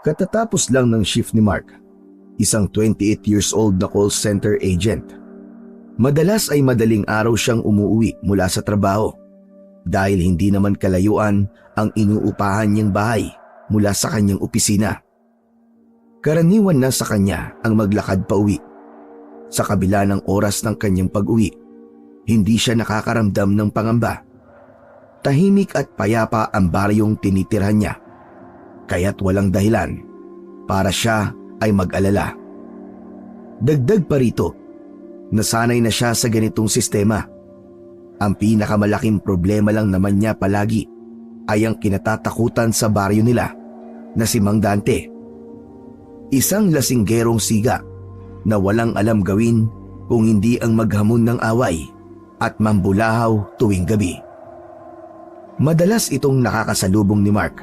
Katatapos lang ng shift ni Mark, isang 28 years old na call center agent. Madalas ay madaling araw siyang umuwi mula sa trabaho dahil hindi naman kalayuan ang inuupahan niyang bahay mula sa kanyang opisina. Karaniwan na sa kanya ang maglakad pa uwi. Sa kabila ng oras ng kanyang pag-uwi, hindi siya nakakaramdam ng pangamba. Tahimik at payapa ang baryong tinitirhan niya, kaya't walang dahilan para siya ay mag-alala. Dagdag pa rito, nasanay na siya sa ganitong sistema. Ang pinakamalaking problema lang naman niya palagi ay ang kinatatakutan sa baryo nila na si Mang Dante. Isang lasinggerong siga na walang alam gawin kung hindi ang maghamon ng away at mambulahaw tuwing gabi. Madalas itong nakakasalubong ni Mark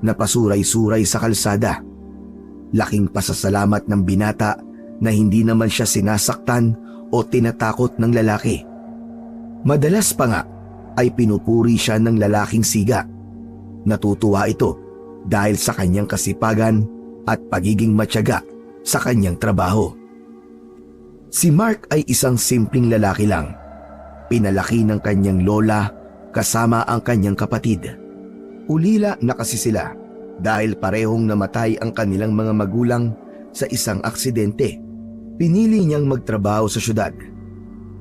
na pasuray-suray sa kalsada. Laking pasasalamat ng binata na hindi naman siya sinasaktan o tinatakot ng lalaki. Madalas pa nga ay pinupuri siya ng lalaking siga. Natutuwa ito dahil sa kanyang kasipagan at pagiging matyaga sa kanyang trabaho. Si Mark ay isang simpleng lalaki lang. Pinalaki ng kanyang lola kasama ang kanyang kapatid. Ulila na kasi sila dahil parehong namatay ang kanilang mga magulang sa isang aksidente. Pinili niyang magtrabaho sa syudad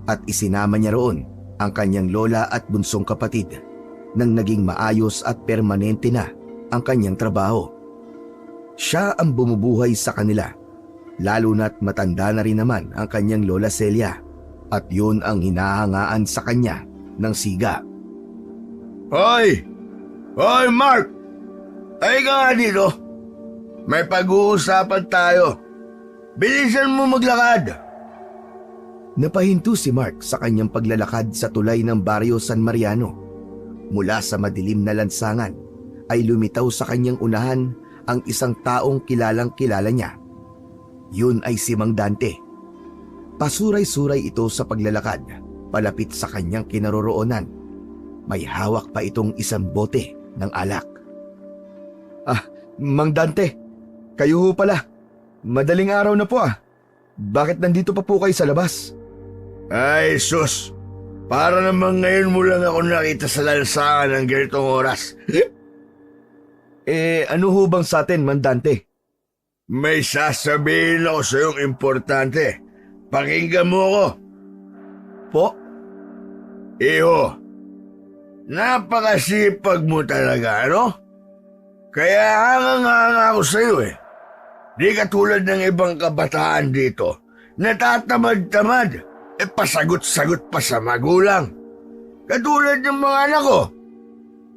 at isinama niya roon ang kanyang lola at bunsong kapatid nang naging maayos at permanente na ang kanyang trabaho. Siya ang bumubuhay sa kanila, lalo na't matanda na rin naman ang kanyang lola Celia at yun ang hinahangaan sa kanya ng siga. Hoy! Hoy, Mark! Ay ka nga dito. May pag-uusapan tayo. Bilisan mo maglakad. Napahinto si Mark sa kanyang paglalakad sa tulay ng baryo San Mariano. Mula sa madilim na lansangan ay lumitaw sa kanyang unahan ang isang taong kilalang-kilala niya. Yun ay si Mang Dante. Pasuray-suray ito sa paglalakad palapit sa kanyang kinaroroonan. May hawak pa itong isang bote ng alak. Mang Dante, kayo ho pala. Madaling araw na po ah. Bakit nandito pa po kayo sa labas? Ay, sus. Para naman ngayon mo lang ako nakita sa lansangan ng ganitong oras. Ano ho bang sa atin, Mang Dante? May sasabihin ako sa iyong importante. Pakinggan mo ako. Po? Iho, napakasipag mo talaga, ano? Kaya hanga ako sa iyo eh. Di katulad ng ibang kabataan dito, natatamad-tamad, pasagot-sagot pa sa magulang. Katulad ng mga anak ko,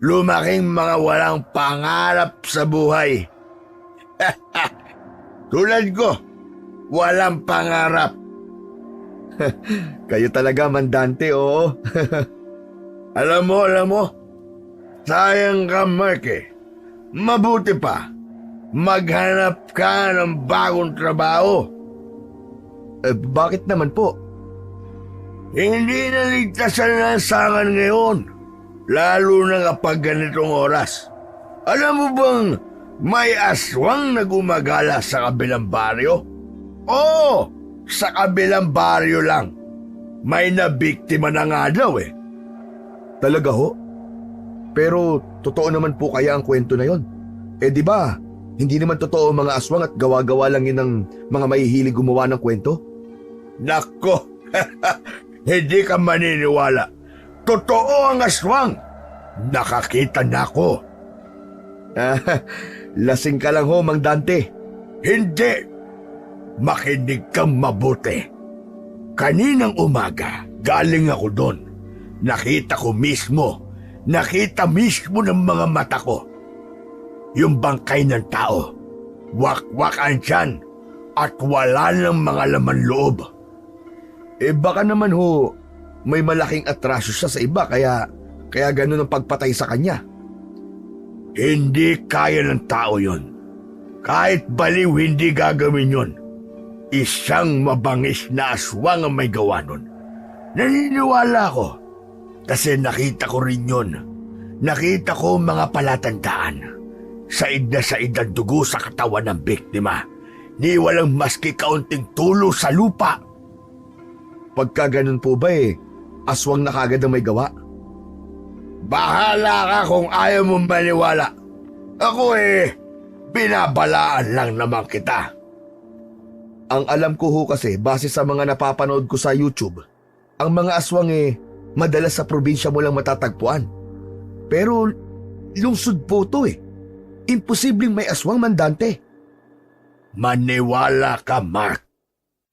lumaking mga walang pangarap sa buhay. Tulad ko, walang pangarap. Kayo talaga, Mang Dante, oo. Alam mo, sayang ka, Mark eh. Mabuti pa, maghanap ka ng bagong trabaho. Bakit naman po? Hindi na ligtas ang lansangan ngayon, lalo na kapag ganitong oras. Alam mo bang may aswang na gumagala sa kabilang baryo? Oo, sa kabilang baryo lang. May nabiktima na nga daw eh. Talaga ho? Pero totoo naman po kaya ang kwento na yon? Di ba, hindi naman totoo mga aswang at gawa-gawa lang yun ng mga mahihilig gumawa ng kwento? Nako, hindi ka maniniwala. Totoo ang aswang. Nakakita na ako. Lasing ka lang ho, Mang Dante. Hindi. Makinig kang mabuti. Kaninang umaga, galing ako doon. Nakita mismo ng mga mata ko. Yung bangkay ng tao, wak-wakan dyan, at wala ng mga laman loob. Baka naman ho, may malaking atraso siya sa iba kaya ganun ang pagpatay sa kanya. Hindi kaya ng tao yon. Kahit baliw hindi gagawin yon. Isang mabangis na aswang ang may gawa nun. Naniniwala ko kasi nakita ko rin yon. Nakita ko mga palatandaan. said ang dugo sa katawan ng biktima, ni walang maski kaunting tulo sa lupa. Pagka ganun po ba aswang na kagad ang may gawa? Bahala ka kung ayaw mong maniwala. Ako binabalaan lang naman kita. Ang alam ko ho kasi, base sa mga napapanood ko sa YouTube, ang mga aswang madalas sa probinsya mo lang matatagpuan. Pero lungsod po to Imposibleng may aswang, Mandante. Maniwala ka, Mark.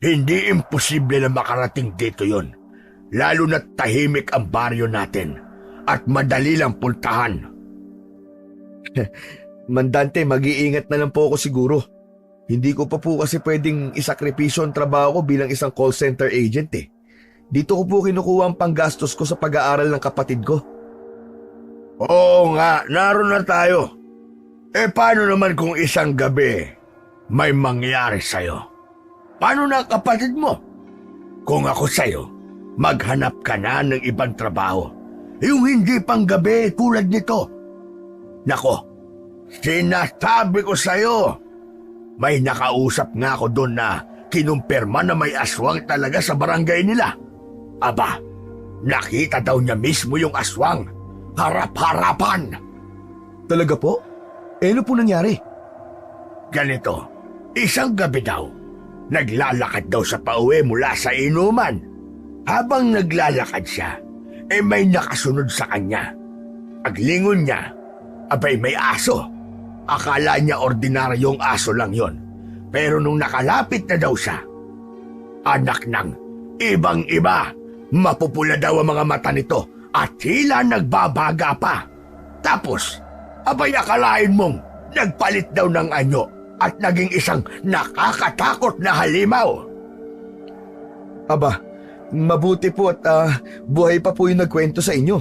Hindi imposible na makarating dito yon. Lalo na tahimik ang baryo natin at madali lang puntahan. Mandante, mag-iingat na lang po ako siguro. Hindi ko pa po kasi pwedeng isakripisyo ang trabaho ko bilang isang call center agent Dito ko po kinukuha ang panggastos ko sa pag-aaral ng kapatid ko. Oo nga, naroon na tayo. Paano naman kung isang gabi may mangyari sa'yo? Paano na ang kapatid mo? Kung ako sa'yo, maghanap ka na ng ibang trabaho. Yung hindi pang gabi tulad nito. Nako, sinasabi ko sa'yo, may nakausap nga ako doon na kinumpirma na may aswang talaga sa barangay nila. Aba, nakita daw niya mismo yung aswang. Harap-harapan. Talaga po? Ano po nangyari? Ganito, isang gabi daw, naglalakad daw sa pauwi mula sa inuman. Habang naglalakad siya, may nakasunod sa kanya. Paglingon niya, abay may aso. Akala niya ordinaryong aso lang yon. Pero nung nakalapit na daw siya, anak ng ibang-iba, mapupula daw ang mga mata nito at tila nagbabaga pa. Tapos, abay akalain mong nagpalit daw ng anyo at naging isang nakakatakot na halimaw. Aba, mabuti po at buhay pa po yung nagkwento sa inyo.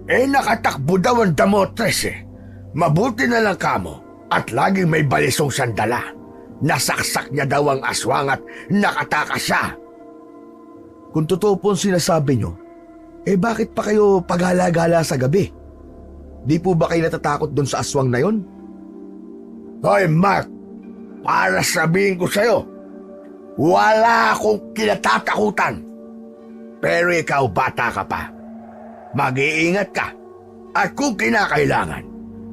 Nakatakbo daw ang damotres Mabuti na lang kamo at laging may balisong sandala. Nasaksak niya daw ang aswang at nakatakas siya. Kung totoo po ang sinasabi nyo, bakit pa kayo paghala-gala sa gabi? Di po ba kayo natatakot doon sa aswang na yon? Hoy, Mark, para sabihin ko sa'yo, wala akong kinatatakutan. Pero ikaw, bata ka pa. Mag-iingat ka. At kung kinakailangan,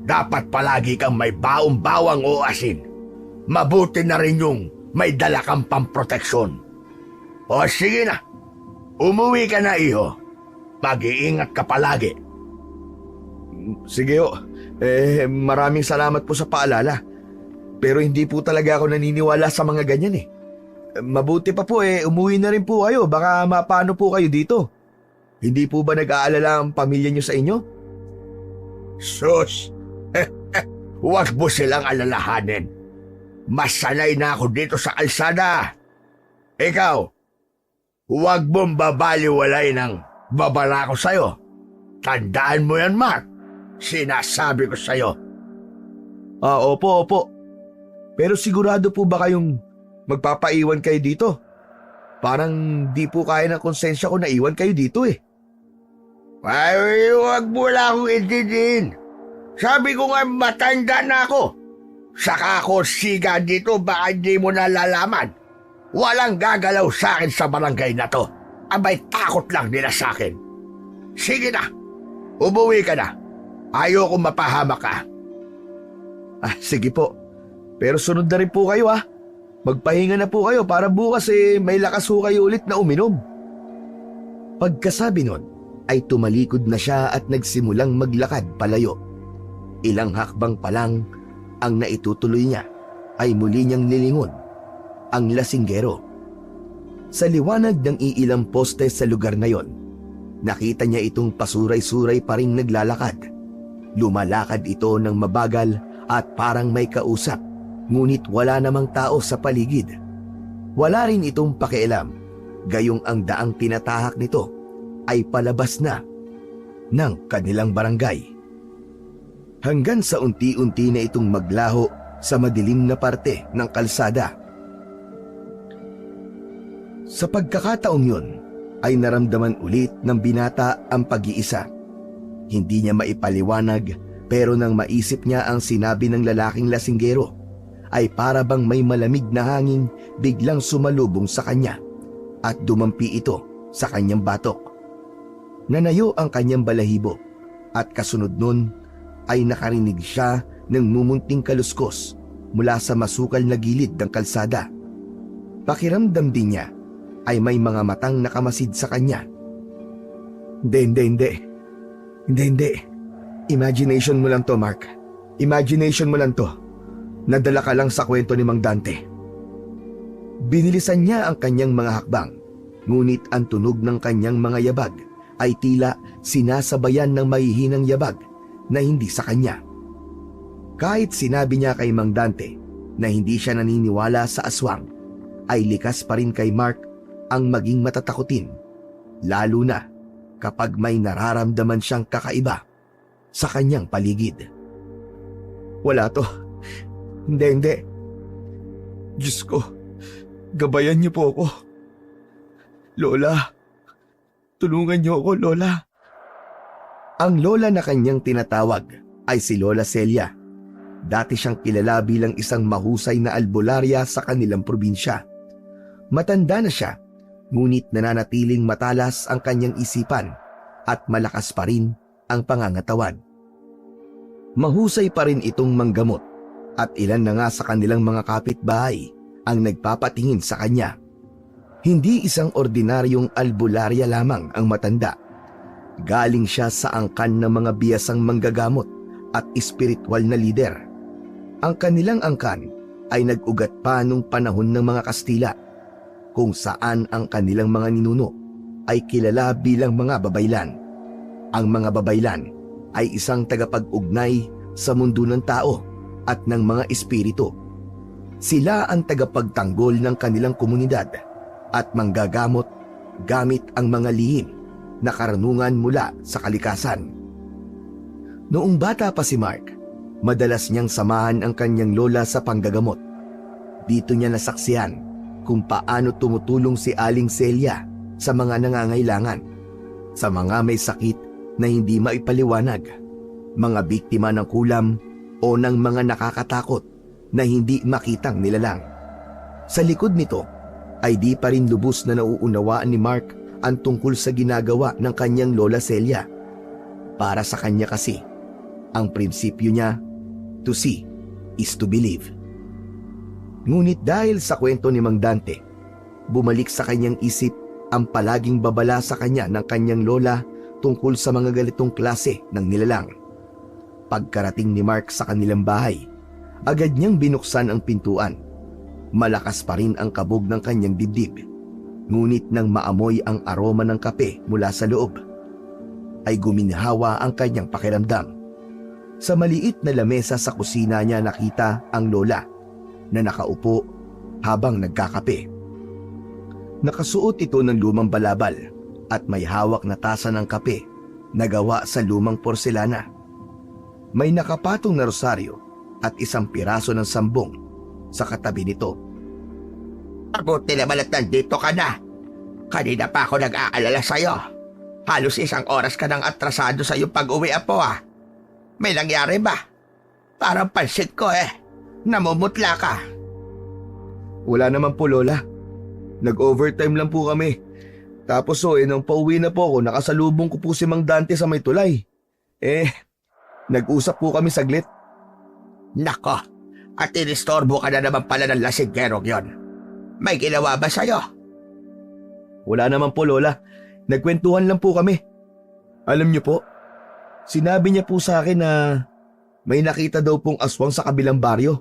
dapat palagi kang may baong-bawang o asin. Mabuti na rin yung may dala kang pamproteksyon. O sige na, umuwi ka na, iho. Mag-iingat ka palagi. Sige ho. Maraming salamat po sa paalala. Pero hindi po talaga ako naniniwala sa mga ganyan Mabuti pa po umuwi na rin po kayo. Baka mapano po kayo dito. Hindi po ba nag-aalala ang pamilya niyo sa inyo? Sus! Huwag mo silang alalahanin. Mas sanay na ako dito sa kalsada. Ikaw, huwag mong babaliwalay ng babala ko sa'yo. Tandaan mo yan, Mark. Sinasabi ko sa'yo. Opo. Pero sigurado po ba kayong magpapaiwan kayo dito? Parang di po kaya ng konsensya ko na iwan kayo dito Ay, huwag mo lang akong intindihin. Sabi ko nga matanda na ako. Saka ako siga dito, baka hindi mo nalalaman. Walang gagalaw sa akin sa barangay na to. Abay takot lang nila sa akin. Sige na, umuwi ka na. Ayoko mapahamak ka. Sige po. Pero sunod na rin po kayo Magpahinga na po kayo para bukas may lakas ho kayo ulit na uminom. Pagkasabi nun, ay tumalikod na siya at nagsimulang maglakad palayo. Ilang hakbang pa lang ang naitutuloy niya ay muli niyang nilingon ang lasinggero. Sa liwanag ng iilang poste sa lugar na yon, nakita niya itong pasuray-suray pa ring naglalakad. Lumalakad ito ng mabagal at parang may kausap, ngunit wala namang tao sa paligid. Wala rin itong pakialam, gayong ang daang tinatahak nito ay palabas na ng kanilang barangay. Hanggang sa unti-unti na itong maglaho sa madilim na parte ng kalsada. Sa pagkakataong yun, ay naramdaman ulit ng binata ang pag-iisa. Hindi niya maipaliwanag Pero nang maisip niya ang sinabi ng lalaking lasinggero, ay para bang may malamig na hangin biglang sumalubong sa kanya at dumampi ito sa kanyang batok. Nanayo ang kanyang balahibo at kasunod nun ay nakarinig siya ng mumunting kaluskos mula sa masukal na gilid ng kalsada. Pakiramdam din niya ay may mga matang nakamasid sa kanya. Hindi. Imagination mo lang to, Mark. Imagination mo lang to. Nadala ka lang sa kwento ni Mang Dante. Binilisan niya ang kanyang mga hakbang, ngunit ang tunog ng kanyang mga yabag ay tila sinasabayan ng mahihinang yabag na hindi sa kanya. Kahit sinabi niya kay Mang Dante na hindi siya naniniwala sa aswang, ay likas pa rin kay Mark ang maging matatakutin, lalo na kapag may nararamdaman siyang kakaiba sa kanyang paligid. Wala to. Hindi. Diyos ko, gabayan niyo po ako. Lola, tulungan niyo ako, Lola. Ang lola na kanyang tinatawag ay si Lola Celia. Dati siyang kilala bilang isang mahusay na albularya sa kanilang probinsya. Matanda na siya, ngunit nananatiling matalas ang kanyang isipan at malakas pa rin ang pangangatawan. Mahusay pa rin itong manggamot at ilan na nga sa kanilang mga kapitbahay ang nagpapatingin sa kanya. Hindi isang ordinaryong albularya lamang ang matanda. Galing siya sa angkan ng mga biyasang manggagamot at espiritual na lider. Ang kanilang angkan ay nag-ugat pa nung panahon ng mga Kastila, kung saan ang kanilang mga ninuno ay kilala bilang mga babaylan. Ang mga babaylan ay isang tagapag-ugnay sa mundo ng tao at ng mga espiritu. Sila ang tagapagtanggol ng kanilang komunidad at manggagamot gamit ang mga lihim na karunungan mula sa kalikasan. Noong bata pa si Mark, madalas niyang samahan ang kanyang lola sa panggagamot. Dito niya nasaksihan kung paano tumutulong si Aling Celia sa mga nangangailangan, sa mga may sakit na hindi maipaliwanag, mga biktima ng kulam o ng mga nakakatakot na hindi makitang nilalang. Sa likod nito ay di pa rin lubos na nauunawaan ni Mark ang tungkol sa ginagawa ng kanyang Lola Celia. Para sa kanya kasi, ang prinsipyo niya, to see is to believe. Ngunit dahil sa kwento ni Mang Dante, bumalik sa kanyang isip ang palaging babala sa kanya ng kanyang lola tungkol sa mga ganitong klase ng nilalang. Pagkarating ni Mark sa kanilang bahay, agad niyang binuksan ang pintuan. Malakas pa rin ang kabog ng kanyang dibdib. Ngunit nang maamoy ang aroma ng kape mula sa loob, ay guminhawa ang kanyang pakiramdam. Sa maliit na lamesa sa kusina niya nakita ang lola na nakaupo habang nagkakape. Nakasuot ito ng lumang balabal at may hawak na tasa ng kape na gawa sa lumang porselana. May nakapatong na rosaryo at isang piraso ng sambong sa katabi nito. Mabuti naman at nandito ka na. Kanina pa ako nag-aalala sa'yo. Halos 1 oras ka nang atrasado sa iyong pag-uwi, apo ah. May nangyari ba? Parang pansit ko namumutla ka. Wala naman po, Lola. Nag-overtime lang po kami. Tapos nang pauwi na po ako, nakasalubong ko po si Mang Dante sa may tulay. Nag-usap po kami saglit. Nako, at inistorbo ka na naman pala ng lasiggerong yon. May ginawa ba sa'yo? Wala naman po, Lola. Nagkwentuhan lang po kami. Alam niyo po, sinabi niya po sa akin na may nakita daw pong aswang sa kabilang baryo.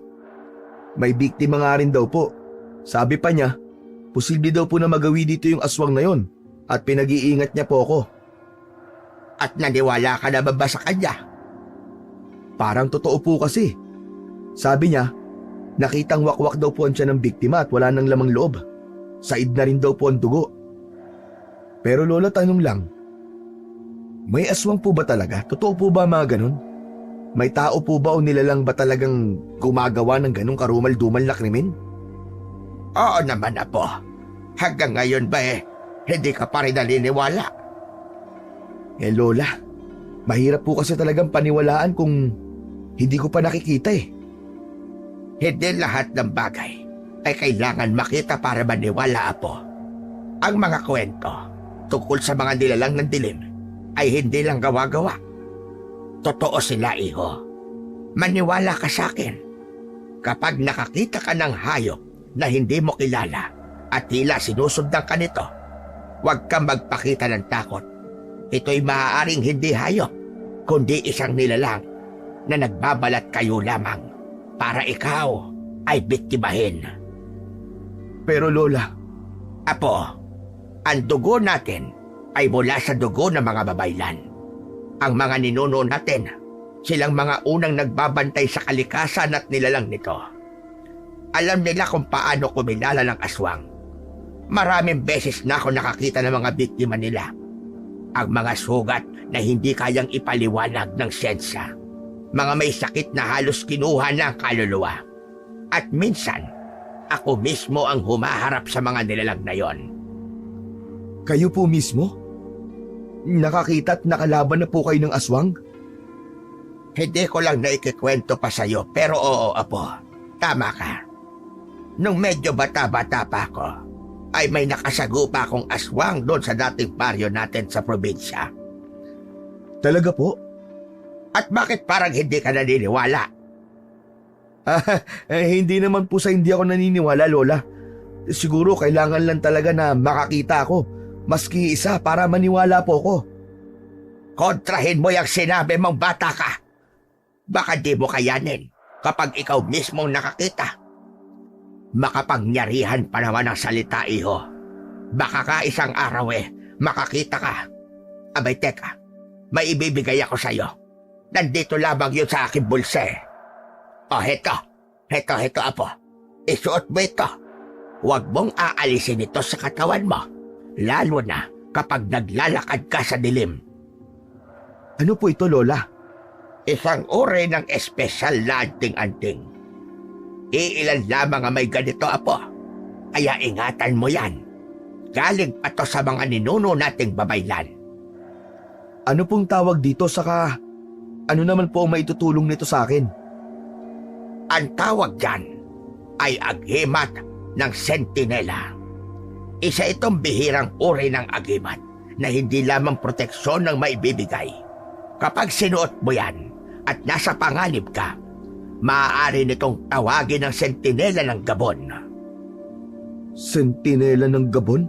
May biktima nga rin daw po. Sabi pa niya, posible daw po na magawi dito yung aswang na yon at pinag-iingat niya po ako. At naniwala ka na ba sa kanya? Parang totoo po kasi. Sabi niya, nakitang wakwak daw po ang tiyan ng biktima at wala nang lamang loob. Said na rin daw po ang dugo. Pero Lola, tanong lang, may aswang po ba talaga? Totoo po ba mga ganun? May tao po ba o nilalang ba talagang gumagawa ng ganung karumal-dumal na krimen? Oo naman, apo. Hanggang ngayon ba hindi ka pa rin naniniwala? Lola, Mahirap po kasi talagang paniwalaan kung hindi ko pa nakikita eh. Hindi lahat ng bagay ay kailangan makita para maniwala, Apo. Ang mga kwento tungkol sa mga nilalang ng dilim ay hindi lang gawa-gawa. Totoo sila, Iho. Maniwala ka sa akin. Kapag nakakita ka ng hayop na hindi mo kilala at tila sinusundan ka nito, huwag kang magpakita ng takot. Ito'y maaaring hindi hayop, kundi isang nilalang na nagbabalat kayo lamang para ikaw ay biktimahin. Pero Lola, Apo, ang dugo natin ay mula sa dugo ng mga babaylan. Ang mga ninuno natin, silang mga unang nagbabantay sa kalikasan at nilalang nito. Alam nila kung paano kumilala ng aswang. Maraming beses na ako nakakita ng mga biktima nila. Ang mga sugat na hindi kayang ipaliwanag ng siyensya. Mga may sakit na halos kinuha ng kaluluwa. At minsan, ako mismo ang humaharap sa mga nilalang na yon. kayo po mismo? Nakakita at nakalaban na po kayo ng aswang? Hindi ko lang naikikwento pa sa'yo, pero oo, Apo. Tama ka. Nung medyo bata-bata pa ako, ay may nakasagupa akong aswang doon sa dating baryo natin sa probinsya. Talaga po? At bakit parang hindi ka naniniwala? Hindi naman po sa hindi ako naniniwala, Lola. Siguro kailangan lang talaga na makakita ako, maski isa para maniwala po ko. Kontrahin mo yung sinabi mong bata ka. Baka di mo kayanin kapag ikaw mismong nakakita. Makapangyarihan pa naman ang salita, Iho. Baka ka isang araw makakita ka. Abay, teka, may ibibigay ako sa'yo. Nandito lamang yun sa aking bulsa. O, heto, Apo. Isuot mo ito. Huwag mong aalisin ito sa katawan mo, lalo na kapag naglalakad ka sa dilim. Ano po ito, Lola? Isang uri ng espesyal na anting-anting. Iilan lamang ang may ganito, Apo. Kaya ingatan mo yan. Galing pa to sa mga ninuno nating babaylan. Ano pong tawag dito, saka ano naman po ang maitutulong nito sa akin? Ang tawag dyan ay agimat ng sentinela. Isa itong bihirang uri ng agimat na hindi lamang proteksyon ng maibibigay. Kapag sinuot mo yan at nasa panganib ka, maaari nitong tawagin ng sentinela ng Gabon. Sentinela ng Gabon?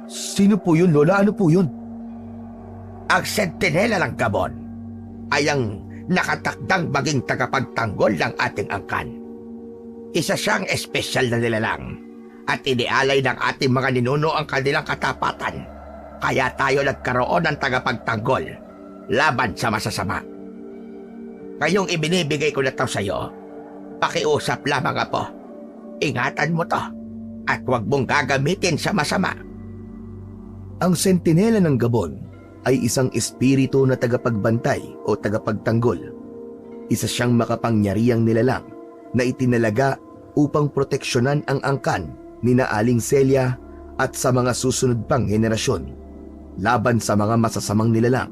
Sino po yun, Lola? Ano po yun? Ang sentinela ng Gabon ay ang nakatakdang maging tagapagtanggol ng ating angkan. Isa siyang espesyal na nilalang at inialay ng ating mga ninuno ang kanilang katapatan. Kaya tayo nagkaroon ng tagapagtanggol laban sa masasama. Ngayong ibinibigay ko na ito sa'yo, pakiusap lamang, Apo. Ingatan mo to at huwag mong gagamitin sa masama. Ang sentinela ng Gabon ay isang espiritu na tagapagbantay o tagapagtanggol. Isa siyang makapangyarihang nilalang na itinalaga upang proteksyonan ang angkan ni na Aling Celia at sa mga susunod pang henerasyon laban sa mga masasamang nilalang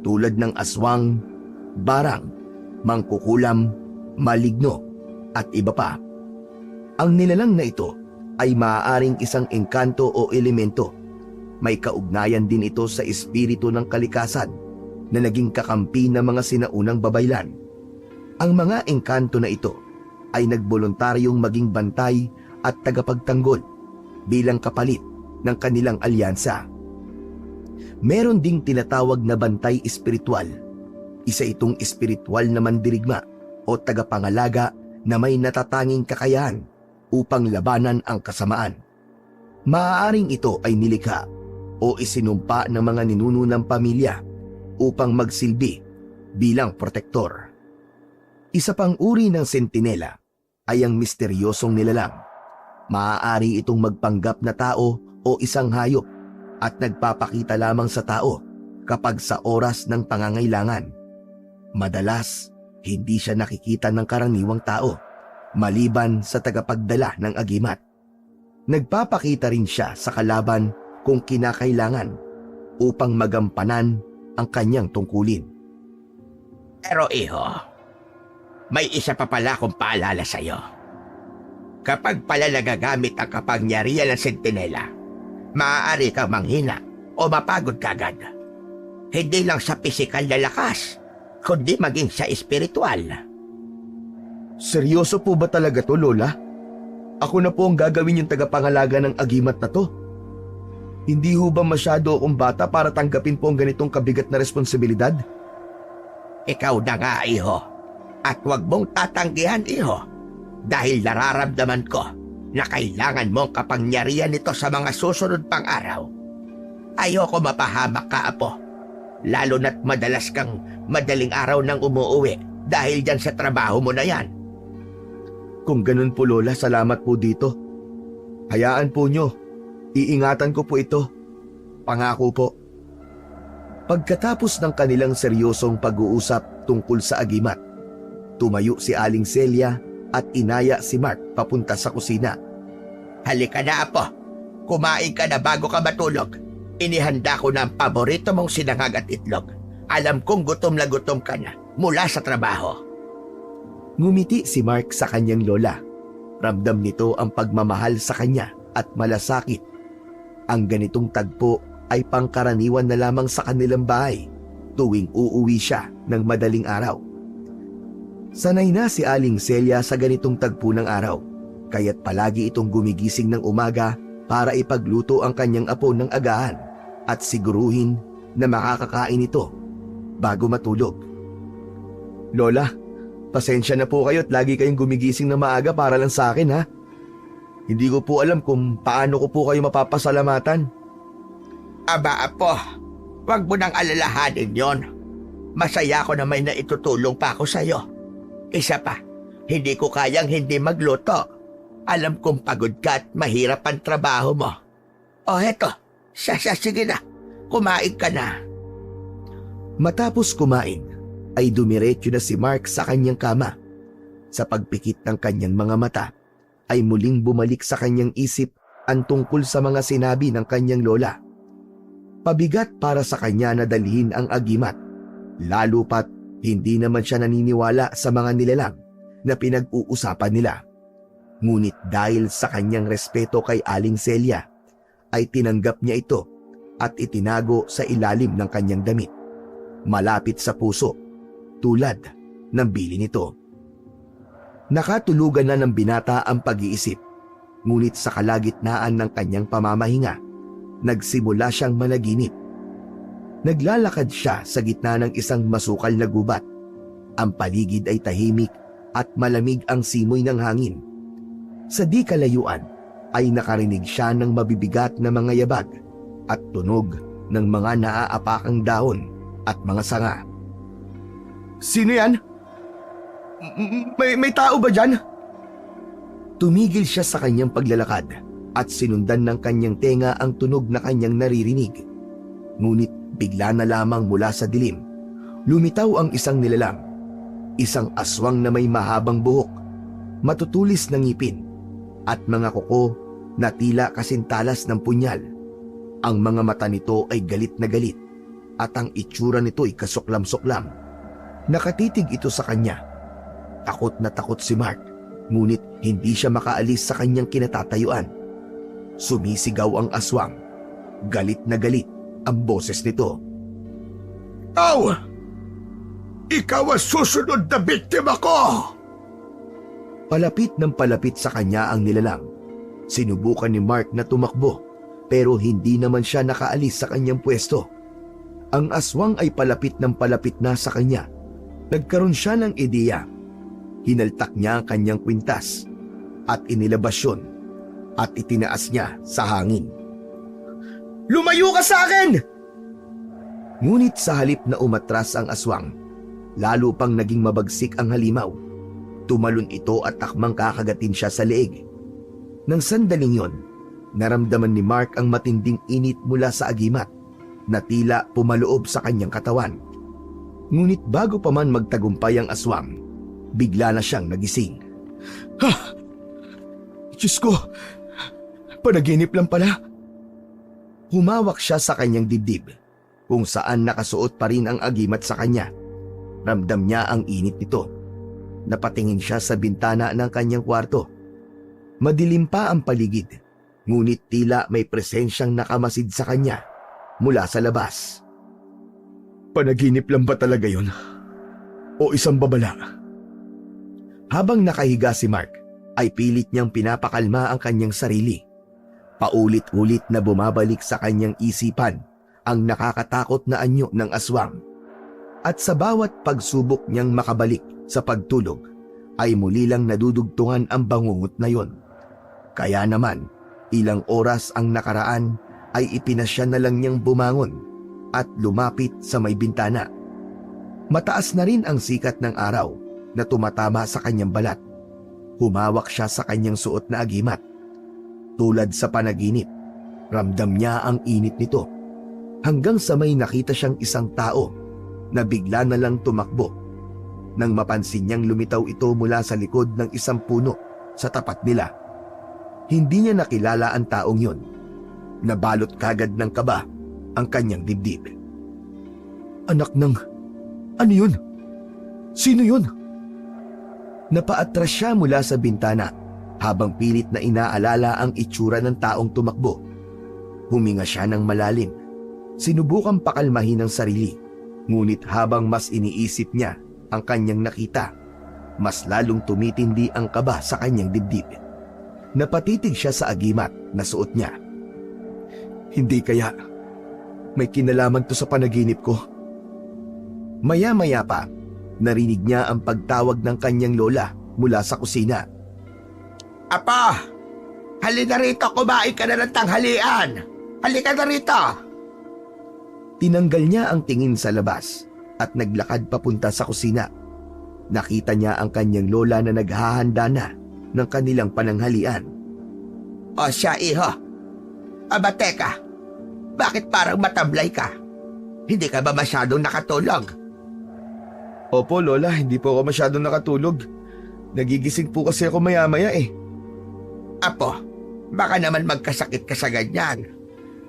tulad ng aswang, barang, mangkukulam, maligno at iba pa. Ang nilalang na ito ay maaaring isang engkanto o elemento. May kaugnayan din ito sa espiritu ng kalikasan na naging kakampi ng mga sinaunang babaylan. Ang mga engkanto na ito ay nagboluntaryong maging bantay at tagapagtanggol bilang kapalit ng kanilang alyansa. Meron ding tinatawag na bantay espiritual. Isa itong espiritual na mandirigma o tagapangalaga na may natatanging kakayahan upang labanan ang kasamaan. Maaaring ito ay nilikha o isinumpa ng mga ninuno ng pamilya upang magsilbi bilang protektor. Isa pang uri ng sentinela ay ang misteryosong nilalang. Maaari itong magpanggap na tao o isang hayop at nagpapakita lamang sa tao kapag sa oras ng pangangailangan. Madalas, hindi siya nakikita ng karaniwang tao maliban sa tagapagdala ng agimat. Nagpapakita rin siya sa kalaban kung kinakailangan upang magampanan ang kanyang tungkulin. Pero iho, may isa pa pala akong paalala sa'yo. Kapag pala nagagamit ang kapangyarihan ng sentinela, maaari kang manghina o mapagod kagad. Hindi lang sa pisikal na lakas, kundi maging sa espiritual. Seryoso po ba talaga to, Lola? Ako na po ang gagawin yung tagapangalaga ng agimat na to. Hindi ho ba masyado akong bata para tanggapin po ang ganitong kabigat na responsibilidad? Ikaw na nga, iho. At huwag mong tatanggihan, iho. Dahil nararamdaman ko na kailangan mong kapangyarihan nito sa mga susunod pang araw. Ayoko mapahamak ka, apo. Lalo na't madalas kang madaling araw nang umuuwi dahil dyan sa trabaho mo na yan. Kung ganun po, Lola, salamat po dito. Hayaan po nyo. Iingatan ko po ito. Pangako po. Pagkatapos ng kanilang seryosong pag-uusap tungkol sa agimat, tumayo si Aling Celia at inaya si Mark papunta sa kusina. Halika na, apo. Kumain ka na bago ka matulog. Inihanda ko na ang paborito mong sinangag at itlog. Alam kong gutom na gutom ka na mula sa trabaho. Ngumiti si Mark sa kanyang lola. Ramdam nito ang pagmamahal sa kanya at malasakit. Ang ganitong tagpo ay pangkaraniwan na lamang sa kanilang bahay tuwing uuwi siya ng madaling araw. Sanay na si Aling Celia sa ganitong tagpo ng araw, kaya't palagi itong gumigising ng umaga para ipagluto ang kanyang apo ng agahan at siguruhin na makakakain ito bago matulog. Lola, pasensya na po kayo at lagi kayong gumigising na maaga para lang sa akin, ha? Hindi ko po alam kung paano ko po kayo mapapasalamatan. Aba, apo. Huwag mo nang alalahanin yon. Masaya ko na may naitutulong pa ako sa'yo. Isa pa, hindi ko kayang hindi magluto. Alam kong pagod ka at mahirap ang trabaho mo. O heto, sige na. Kumain ka na. Matapos kumain, ay dumiretso na si Mark sa kanyang kama. Sa pagpikit ng kanyang mga mata, ay muling bumalik sa kanyang isip ang tungkol sa mga sinabi ng kanyang lola. Pabigat para sa kanya na dalhin ang agimat, lalo pat hindi naman siya naniniwala sa mga nilalang na pinag-uusapan nila. Ngunit dahil sa kanyang respeto kay Aling Celia, ay tinanggap niya ito at itinago sa ilalim ng kanyang damit, malapit sa puso, tulad ng bili nito. Nakatulugan na ng binata ang pag-iisip, ngunit sa kalagitnaan ng kanyang pamamahinga, nagsimula siyang managinip. Naglalakad siya sa gitna ng isang masukal na gubat. Ang paligid ay tahimik at malamig ang simoy ng hangin. Sa di kalayuan ay nakarinig siya ng mabibigat na mga yabag at tunog ng mga naaapakang dahon at mga sanga. Sino yan? May tao ba dyan? Tumigil siya sa kanyang paglalakad at sinundan ng kanyang tenga ang tunog na kanyang naririnig. Ngunit bigla na lamang mula sa dilim, lumitaw ang isang nilalang. Isang aswang na may mahabang buhok, matutulis na ngipin, at mga kuko na tila kasintalas ng punyal. Ang mga mata nito ay galit na galit, at ang itsura nito ay kasuklam-suklam. Nakatitig ito sa kanya. Takot na takot si Mark, ngunit hindi siya makaalis sa kanyang kinatatayuan. Sumisigaw ang aswang. Galit na galit ang boses nito. Ikaw! Ikaw ang susunod na biktima ko! Palapit ng palapit sa kanya ang nilalang. Sinubukan ni Mark na tumakbo, pero hindi naman siya nakaalis sa kanyang pwesto. Ang aswang ay palapit ng palapit na sa kanya. Nagkaroon siya ng ideya. Hinaltak niya ang kanyang kwintas at inilabas yun at itinaas niya sa hangin. Lumayo ka sa akin! Ngunit sa halip na umatras ang aswang, lalo pang naging mabagsik ang halimaw. Tumalon ito at takmang kakagatin siya sa leeg. Nang sandaling yon, naramdaman ni Mark ang matinding init mula sa agimat na tila pumaloob sa kanyang katawan. Ngunit bago pa man magtagumpay ang aswang, bigla na siyang nagising. Ha! Diyos ko! Panaginip lang pala. Humawak siya sa kanyang dibdib. kung saan nakasuot pa rin ang agimat sa kanya. Ramdam niya ang init nito. Napatingin siya sa bintana ng kanyang kwarto. Madilim pa ang paligid, ngunit tila may presensyang nakamasid sa kanya mula sa labas. Panaginip lang ba talaga yun? O isang babala? Habang nakahiga si Mark, ay pilit niyang pinapakalma ang kanyang sarili. Paulit-ulit na bumabalik sa kanyang isipan ang nakakatakot na anyo ng aswang. At sa bawat pagsubok niyang makabalik sa pagtulog, ay muli lang nadudugtungan ang bangungot na yon. Kaya naman, ilang oras ang nakaraan ay ipinasya na lang niyang bumangon at lumapit sa may bintana. Mataas na rin ang sikat ng araw na tumatama sa kanyang balat. Humawak siya sa kanyang suot na agimat. Tulad sa panaginip, ramdam niya ang init nito. Hanggang sa may nakita siyang isang tao na bigla na lang tumakbo. Nang mapansin niyang lumitaw ito mula sa likod ng isang puno sa tapat nila. Hindi niya nakilala ang taong yun. Nabalot kagad ng kaba ang kanyang dibdib. Anak ng... Ano yun? Sino yun? Napaatras siya mula sa bintana habang pilit na inaalala ang itsura ng taong tumakbo. Huminga siya ng malalim. Sinubukang pakalmahin ang sarili. Ngunit habang mas iniisip niya ang kanyang nakita, mas lalong tumitindi ang kaba sa kanyang dibdib. Napatitig siya sa agimat na suot niya. Hindi kaya may kinalaman to sa panaginip ko? Maya-maya pa, narinig niya ang pagtawag ng kanyang lola mula sa kusina. Apo! Halina rito, kumain ka na ng tanghalian! Halika na rito! Tinanggal niya ang tingin sa labas at naglakad papunta sa kusina. Nakita niya ang kanyang lola na naghahanda na ng kanilang pananghalian. O siya, iho. Aba, teka. Bakit parang matablay ka? Hindi ka ba masyadong nakatulog? Opo, lola, hindi po ako masyadong nakatulog. Nagigising po kasi ako maya-maya eh. Apo, baka naman magkasakit ka sa ganyan.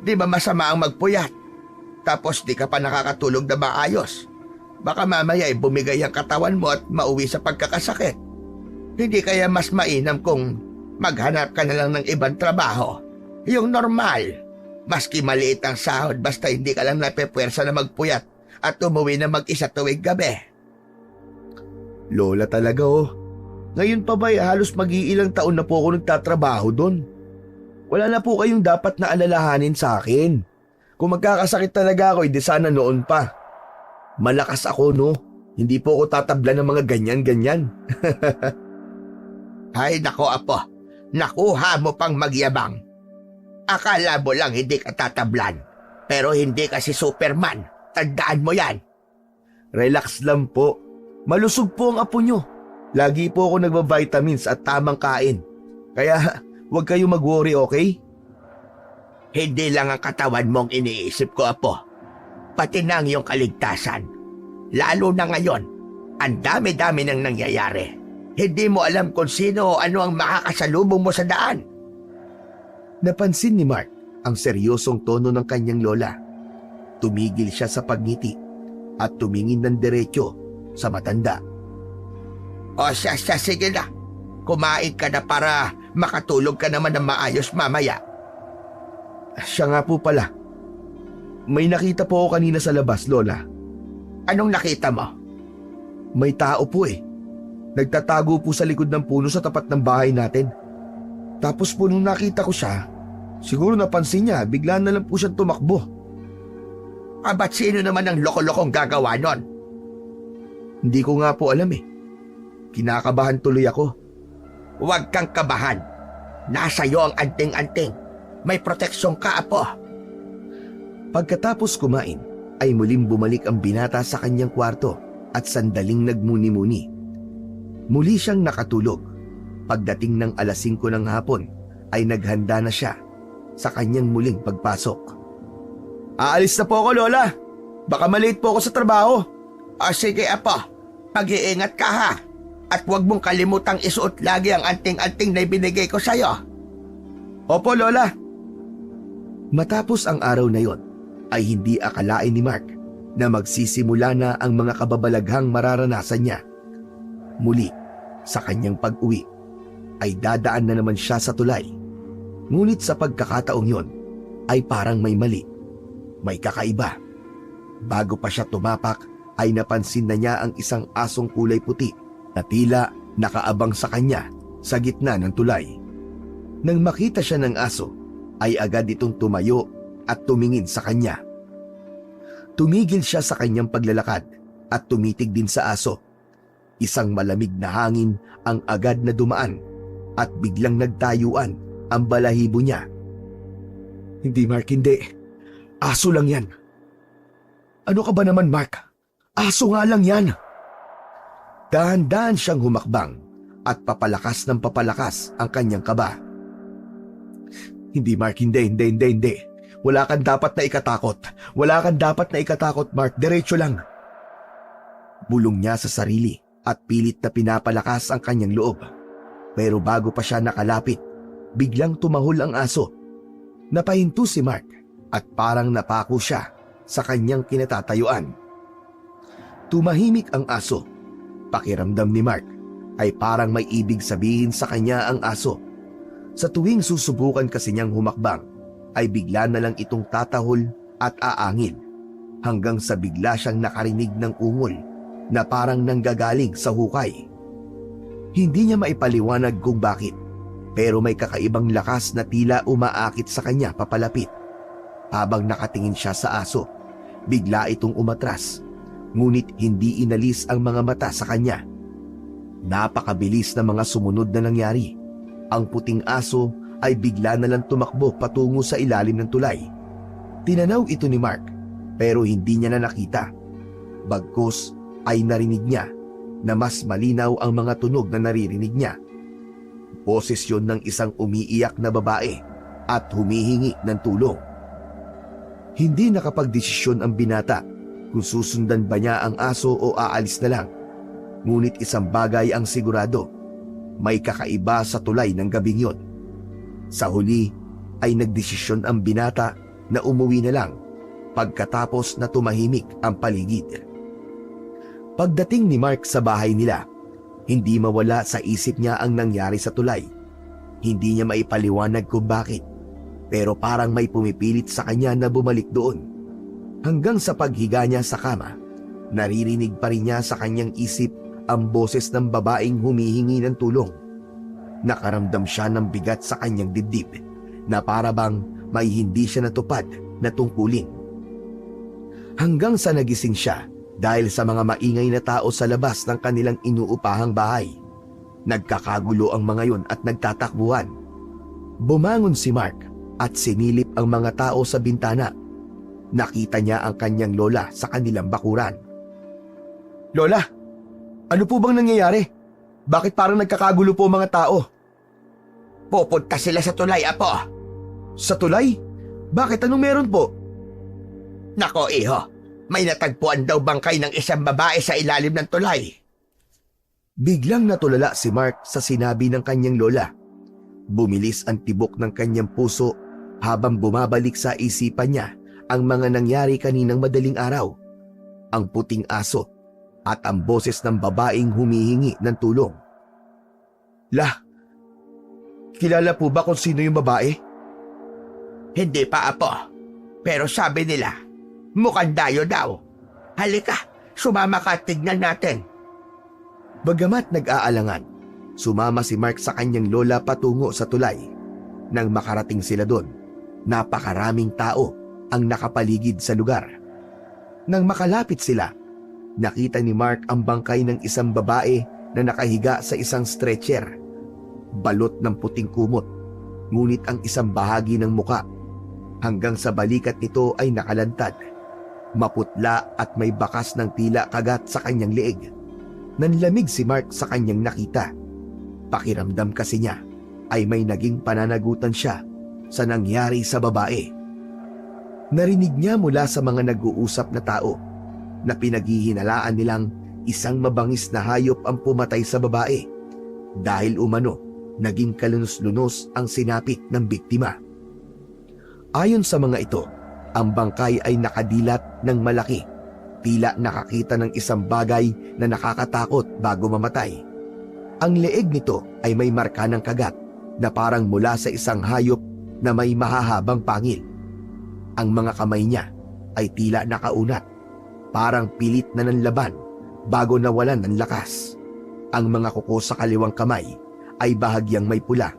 Di ba masama ang magpuyat? Tapos di ka pa nakakatulog na maayos. Baka mamaya ay bumigay ang katawan mo at mauwi sa pagkakasakit. Hindi kaya mas mainam kung maghanap ka na lang ng ibang trabaho? Yung normal. Maski maliit ang sahod basta hindi ka lang napepwersa na magpuyat at umuwi na mag-isa tuwing gabi. Lola talaga oh. Ngayon pa ba halos mag-iilang taon na po ako nagtatrabaho doon. Wala na po kayong dapat na alalahanin sa akin. Kung magkakasakit talaga ako, hindi sana noon pa. Malakas ako, no? Hindi po ako tatabla ng mga ganyan-ganyan. Ay nako, apo. Nakuha mo pang magyabang. Akala mo lang hindi ka tatablan. Pero hindi ka si Superman. Tandaan mo yan. Relax lang po. Malusog po ang apo nyo. Lagi po ako nagba-vitamins at tamang kain. Kaya huwag kayo mag-worry, okay? Hindi lang ang katawan mong iniisip ko, apo. Pati na ang iyong kaligtasan. Lalo na ngayon, ang dami-dami nang nangyayari. Hindi mo alam kung sino o ano ang makakasalubong mo sa daan. Napansin ni Mark ang seryosong tono ng kanyang lola. Tumigil siya sa pagngiti at tumingin ng diretsyo sa matanda. O siya, sige na. Kumain ka na para makatulog ka naman ng maayos mamaya. Siya nga po pala. May nakita po ako kanina sa labas, Lola. Anong nakita mo? May tao po eh. Nagtatago po sa likod ng puno sa tapat ng bahay natin. Tapos po nung nakita ko siya, siguro napansin niya, bigla na lang po siyang tumakbo. Ba't sino naman ang loko-lokong gagawa nun? Hindi ko nga po alam eh. Kinakabahan tuloy ako. Huwag kang kabahan. Nasa iyo ang anting-anting. May proteksyon ka, apo. Pagkatapos kumain, ay muling bumalik ang binata sa kanyang kwarto at sandaling nagmuni-muni. Muli siyang nakatulog. Pagdating ng 5:00 ng hapon, ay naghanda na siya sa kanyang muling pagpasok. Aalis na po ako, Lola. Baka malate po ako sa trabaho. O sige, apo. Mag-iingat ka, ha? At huwag mong kalimutang isuot lagi ang anting-anting na ibinigay ko sa'yo. Opo, Lola. Matapos ang araw na yon, ay hindi akalain ni Mark na magsisimula na ang mga kababalaghang mararanasan niya. Muli, sa kanyang pag-uwi, ay dadaan na naman siya sa tulay. Ngunit sa pagkakataong yon, ay parang may mali. May kakaiba. Bago pa siya tumapak, ay napansin na niya ang isang asong kulay puti na tila nakaabang sa kanya sa gitna ng tulay. Nang makita siya ng aso, ay agad itong tumayo at tumingin sa kanya. Tumigil siya sa kanyang paglalakad at tumitig din sa aso. Isang malamig na hangin ang agad na dumaan at biglang nagtayuan ang balahibo niya. Hindi, Mark, hindi. Aso lang yan. Ano ka ba naman, Mark? Aso nga lang yan. Dahan-dahan siyang humakbang at papalakas ng papalakas ang kanyang kaba. Hindi, Mark, hindi. Wala kang dapat na ikatakot. Wala kang dapat na ikatakot, Mark. Diretso lang. Bulong niya sa sarili at pilit na pinapalakas ang kanyang loob. Pero bago pa siya nakalapit, biglang tumahol ang aso. Napahinto si Mark at parang napako siya sa kanyang kinatatayuan. Tumahimik ang aso. Pakiramdam ni Mark ay parang may ibig sabihin sa kanya ang aso. Sa tuwing susubukan kasi niyang humakbang, ay bigla na lang itong tatahol at aangil hanggang sa bigla siyang nakarinig ng ungol na parang nanggagaling sa hukay. Hindi niya maipaliwanag kung bakit, pero may kakaibang lakas na tila umaakit sa kanya papalapit. Habang nakatingin siya sa aso, bigla itong umatras, ngunit hindi inalis ang mga mata sa kanya. Napakabilis na mga sumunod na nangyari. Ang puting aso ay bigla na lang tumakbo patungo sa ilalim ng tulay. Tinanaw ito ni Mark, pero hindi niya na nakita. Bagkus ay narinig niya na mas malinaw ang mga tunog na naririnig niya. Boses yun ng isang umiiyak na babae at humihingi ng tulong. Hindi nakapagdesisyon ang binata kung susundan ba niya ang aso o aalis na lang. Ngunit isang bagay ang sigurado, may kakaiba sa tulay ng gabing yon. Sa huli ay nagdesisyon ang binata na umuwi na lang pagkatapos na tumahimik ang paligid. Pagdating ni Mark sa bahay nila, hindi mawala sa isip niya ang nangyari sa tulay. Hindi niya maipaliwanag kung bakit, pero parang may pumipilit sa kanya na bumalik doon. Hanggang sa paghiga niya sa kama, naririnig pa rin niya sa kanyang isip ang boses ng babaeng humihingi ng tulong. Nakaramdam siya ng bigat sa kanyang dibdib na para bang may hindi siya natupad na tungkulin. Hanggang sa nagising siya dahil sa mga maingay na tao sa labas ng kanilang inuupahang bahay. Nagkakagulo ang mga yon at nagtatakbuhan. Bumangon si Mark at sinilip ang mga tao sa bintana. Nakita niya ang kanyang lola sa kanilang bakuran. Lola, ano po bang nangyayari? Bakit parang nagkakagulo po mga tao? Pupunta sila sa tulay, apo. Sa tulay? Bakit? Anong meron po? Nako, iho. May natagpuan daw bangkay ng isang babae sa ilalim ng tulay. Biglang natulala si Mark sa sinabi ng kanyang lola. Bumilis ang tibok ng kanyang puso habang bumabalik sa isipan niya ang mga nangyari kaninang madaling araw. Ang puting aso at ang boses ng babaeng humihingi ng tulong. Kilala po ba kung sino yung babae? Hindi pa, apo. Pero sabi nila, mukhang dayo daw. Halika, sumama ka at tignan natin. Bagamat nag-aalangan, sumama si Mark sa kanyang lola patungo sa tulay. Nang makarating sila doon, napakaraming tao ang nakapaligid sa lugar. Nang makalapit sila, nakita ni Mark ang bangkay ng isang babae na nakahiga sa isang stretcher. Balot ng puting kumot, ngunit ang isang bahagi ng muka hanggang sa balikat nito ay nakalantad. Maputla at may bakas ng tila kagat sa kanyang leeg. Nanlamig si Mark sa kanyang nakita. Pakiramdam kasi niya ay may naging pananagutan siya sa nangyari sa babae. Narinig niya mula sa mga nag-uusap na tao na pinaghihinalaan nilang isang mabangis na hayop ang pumatay sa babae dahil umano naging kalunos-lunos ang sinapit ng biktima. Ayon sa mga ito, Ang bangkay ay nakadilat ng malaki, tila nakakita ng isang bagay na nakakatakot bago mamatay. Ang leeg nito ay may marka ng kagat na parang mula sa isang hayop na may mahahabang pangil. Ang mga kamay niya ay tila nakaunat, parang pilit na nanlaban bago nawalan ng lakas. Ang mga kuko sa kaliwang kamay ay bahagyang may pula,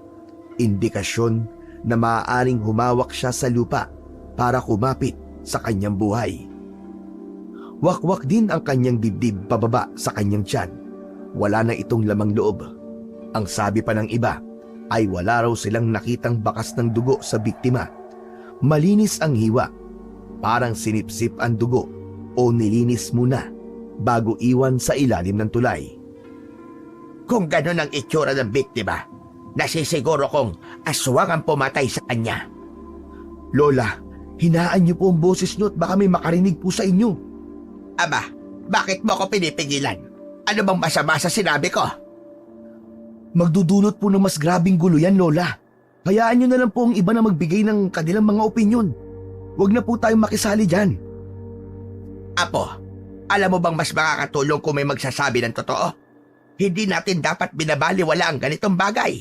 indikasyon na maaaring humawak siya sa lupa para kumapit sa kanyang buhay. Wakwak din ang kanyang dibdib pababa sa kanyang tiyan. Wala na itong lamang loob. Ang sabi pa ng iba ay wala raw silang nakitang bakas ng dugo sa biktima. Malinis ang hiwa, parang sinipsip ang dugo o nilinis muna bago iwan sa ilalim ng tulay. Kung gano'n ang itsura ng biktima, nasisiguro kong aswang ang pumatay sa kanya. Lola, hinaan niyo po ang boses niyo at baka may makarinig po sa inyo. Aba, bakit mo ako pinipigilan? Ano bang masama sa sinabi ko? Magdudulot po ng mas grabing gulo yan, Lola. Hayaan niyo na lang po ang iba na magbigay ng kanilang mga opinyon. Huwag na po tayong makisali dyan. Apo, alam mo bang mas makakatulong kung may magsasabi ng totoo? Hindi natin dapat binabaliwala ang ganitong bagay.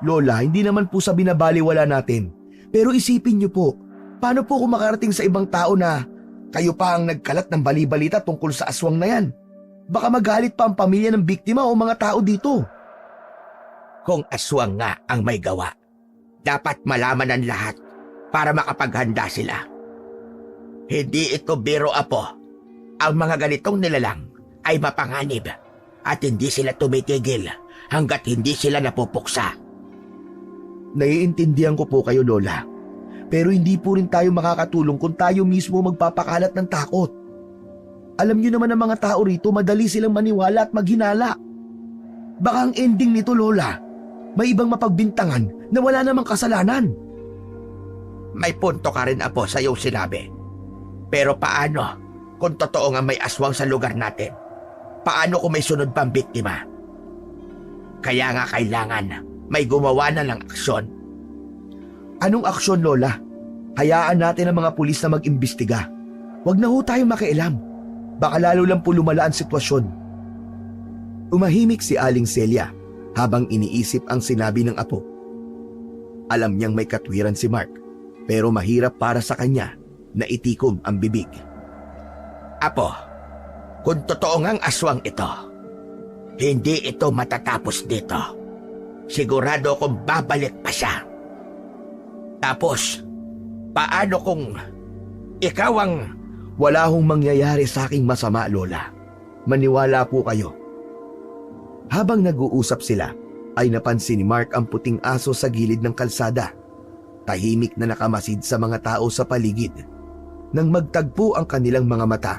Lola, hindi naman po sa binabaliwala natin. Pero isipin niyo po, paano po kung makarating sa ibang tao na kayo pa ang nagkalat ng bali-balita tungkol sa aswang na yan? Baka magalit pa ang pamilya ng biktima o mga tao dito. Kung aswang nga ang may gawa, dapat malaman ng lahat para makapaghanda sila. Hindi ito biro, Apo. Ang mga ganitong nilalang ay mapanganib at hindi sila tumitigil hanggat hindi sila napupuksa. Naiintindihan ko po kayo, Lola. Pero hindi po rin tayo makakatulong kung tayo mismo magpapakalat ng takot. Alam niyo naman ang mga tao rito, madali silang maniwala at maghinala. Baka ang ending nito, Lola, may ibang mapagbintangan na wala namang kasalanan. May punto ka rin, Apo, sa iyong sinabi. Pero paano kung totoo nga may aswang sa lugar natin? Paano kung may sunod pang biktima? Kaya nga kailangan may gumawa na ng aksyon. Anong aksyon, Lola? Hayaan natin ang mga pulis na mag-imbestiga. Huwag na ho tayong makialam. Baka lalo lang po lumala ang sitwasyon. Umahimik si Aling Celia habang iniisip ang sinabi ng apo. Alam niyang may katwiran si Mark, pero mahirap para sa kanya na itikom ang bibig. Apo, kung totoo ngang aswang ito, hindi ito matatapos dito. Sigurado akong babalik pa siya. Tapos, paano kung ikaw ang... Wala hong mangyayari sa aking masama, Lola. Maniwala po kayo. Habang nag-uusap sila, ay napansin ni Mark ang puting aso sa gilid ng kalsada. Tahimik na nakamasid sa mga tao sa paligid. Nang magtagpo ang kanilang mga mata,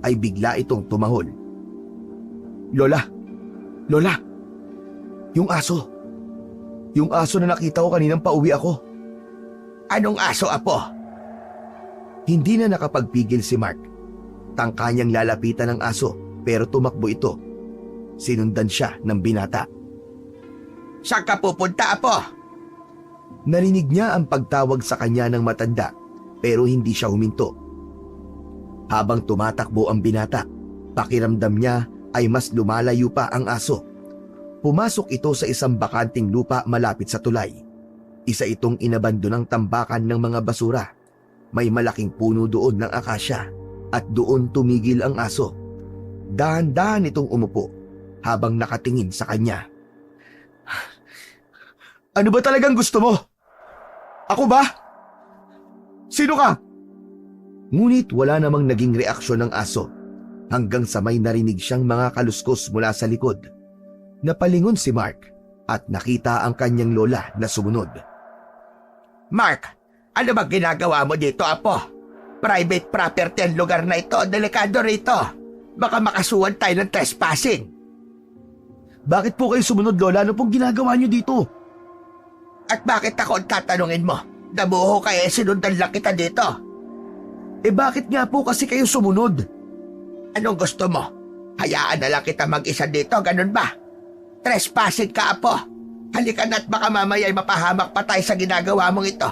ay bigla itong tumahol. Lola! Lola! Yung aso! Yung aso na nakita ko kaninang pauwi ako. Anong aso, Apo? Hindi na nakapagpigil si Mark. Tangka niyang lalapitan ng aso pero tumakbo ito. Sinundan siya ng binata. Saan ka pupunta, Apo? Narinig niya ang pagtawag sa kanya ng matanda pero hindi siya huminto. Habang tumatakbo ang binata, pakiramdam niya ay mas lumalayo pa ang aso. Pumasok ito sa isang bakanting lupa malapit sa tulay. Isa itong inabandonang tambakan ng mga basura. May malaking puno doon ng akasya at doon tumigil ang aso. Dahan-dahan itong umupo habang nakatingin sa kanya. Ano ba talagang gusto mo? Ako ba? Sino ka? Ngunit wala namang naging reaksyon ng aso hanggang sa may narinig siyang mga kaluskos mula sa likod. Napalingon si Mark at nakita ang kanyang lola na sumunod. Mark, ano ba ginagawa mo dito, Apo? Private property ang lugar na ito. Delikado rito. Baka makasuhan tayo ng trespassing. Bakit po kayo sumunod, Lola? Ano pong ginagawa niyo dito? At bakit ako ang tatanungin mo? Dabuho kaya sinundan lang kita dito. Bakit nga po kasi kayo sumunod? Anong gusto mo? Hayaan na lang kita mag-isa dito, ganun ba? Trespassing ka, Apo. Halika na at baka mamaya ay mapahamak pa tayo sa ginagawa mong ito.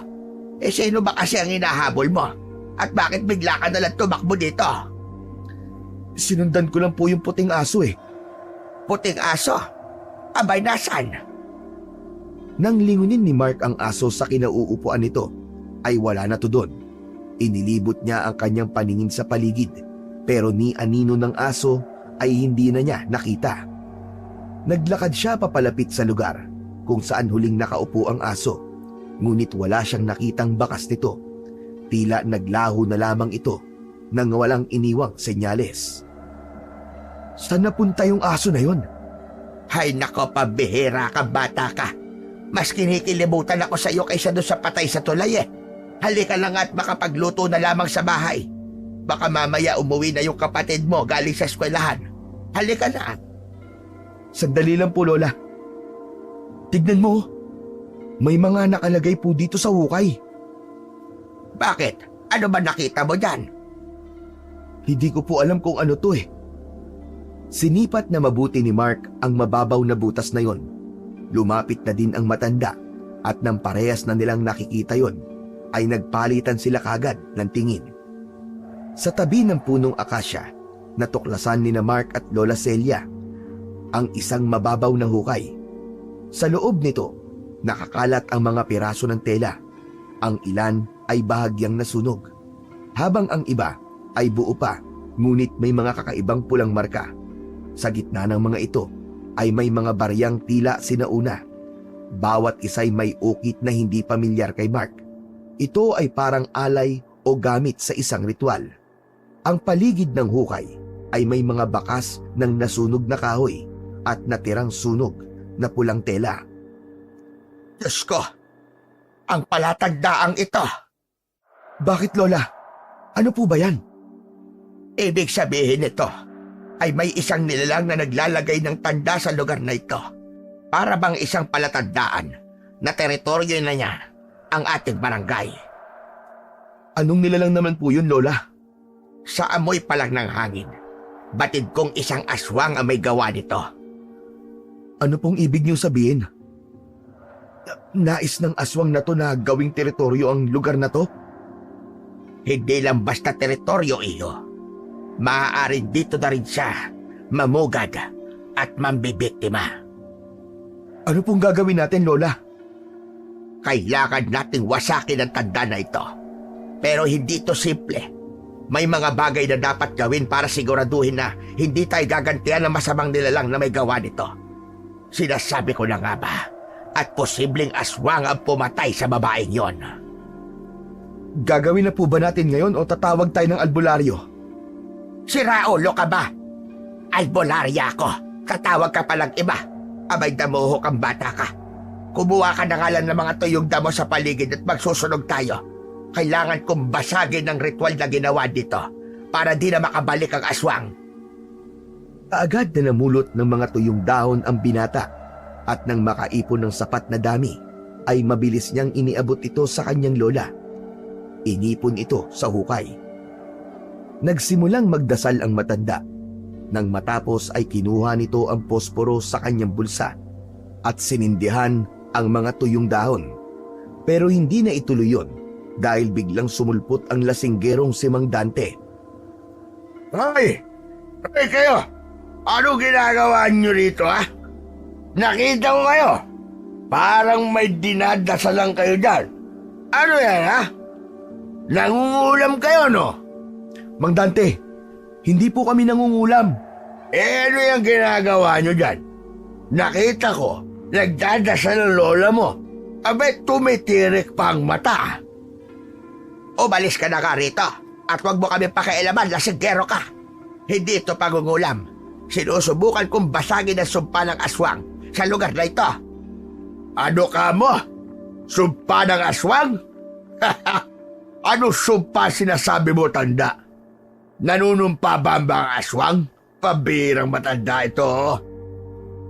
Sino ba kasi ang hinahabol mo? At bakit bigla ka nalang tumakbo dito? Sinundan ko lang po yung puting aso eh. Puting aso? Abay, nasan? Nang lingunin ni Mark ang aso sa kinauupuan nito, ay wala na to doon. Inilibot niya ang kanyang paningin sa paligid, pero ni anino ng aso ay hindi na niya nakita. Naglakad siya papalapit sa lugar kung saan huling nakaupo ang aso, ngunit wala siyang nakitang bakas nito. Tila naglaho na lamang ito nang walang iniwang senyales. Saan napunta yung aso na yon? Hay nako, pabihira ka, bata ka. Mas kinikilibutan ako sa iyo kaysa doon sa patay sa tulay eh. Halika lang at makapagluto na lamang sa bahay. Baka mamaya umuwi na yung kapatid mo galing sa eskwelahan. Halika na. Sandali lang po, Lola. Tignan mo, may mga nakalagay po dito sa hukay. Bakit? Ano ba nakita mo dyan? Hindi ko po alam kung ano to eh. Sinipat na mabuti ni Mark ang mababaw na butas na yon. Lumapit na din ang matanda at nang parehas na nilang nakikita yon, ay nagpalitan sila kagad ng tingin. Sa tabi ng punong akasya, natuklasan ni na Mark at Lola Celia ang isang mababaw na hukay. Sa loob nito, nakakalat ang mga piraso ng tela. Ang ilan ay bahagyang nasunog, habang ang iba ay buo pa, ngunit may mga kakaibang pulang marka. Sa gitna ng mga ito ay may mga baryang tila sinauna. Bawat isa'y may ukit na hindi pamilyar kay Mark. Ito ay parang alay o gamit sa isang ritual. Ang paligid ng hukay ay may mga bakas ng nasunog na kahoy at natirang sunog na pulang tela. Diyos ko, ang palatagdaang ito. Bakit, Lola? Ano po ba yan? Ibig sabihin nito ay may isang nilalang na naglalagay ng tanda sa lugar na ito. Para bang isang palatandaan na teritoryo na niya ang ating barangay. Anong nilalang naman po yun, Lola? Sa amoy pa lang ng hangin, batid kong isang aswang ang may gawa nito. Ano pong ibig niyong sabihin? Nais ng aswang na to na gawing teritoryo ang lugar na to? Hindi lang basta teritoryo iyo. Maaaring dito na rin siya mamugad at mambibiktima. Ano pong gagawin natin, Lola? Kailangan nating wasakin ang tanda na ito. Pero hindi ito simple. May mga bagay na dapat gawin para siguraduhin na hindi tayo gagantihan ng masamang nilalang na may gawa nito. Sinasabi ko na nga ba, at posibleng aswang ang pumatay sa babaeng yon. Gagawin na po ba natin ngayon o tatawag tayo ng albularyo? Siraulo ka ba? Albularya ako. Tatawag ka palang iba. Abay, damuho kang bata ka. Kumuha ka na nga lang ng mga tuyong damo sa paligid at magsusunog tayo. Kailangan kong basagin ang ritual na ginawa dito para di na makabalik ang aswang. Kaagad na namulot ng mga tuyong dahon ang binata at nang makaipon ng sapat na dami, ay mabilis niyang iniabot ito sa kanyang lola. Inipon ito sa hukay. Nagsimulang magdasal ang matanda. Nang matapos ay kinuha nito ang posporo sa kanyang bulsa at sinindihan ang mga tuyong dahon. Pero hindi na ituloy yun dahil biglang sumulpot ang lasinggerong si Mang Dante. Hoy! Hoy kayo! Ano ginagawa nyo rito, ha? Nakita ko kayo. Parang may dinadasalan kayo dyan. Ano yan, ha? Nangungulam kayo, no? Mang Dante, hindi po kami nangungulam. Ano yung ginagawa nyo dyan? Nakita ko, nagdadasal ang lola mo. Abet, tumitirik pa ang mata. Umalis ka na nga rito at huwag mo kami pakialaman, lasinggero ka. Hindi ito pangungulam. Sinusubukan kong basagin ang sumpa ng aswang sa lugar na ito. Ano ka mo? Sumpa ng aswang? Ano sumpa sinasabi mo, tanda? Nanunumpa ba ang aswang? Pabirang matanda ito.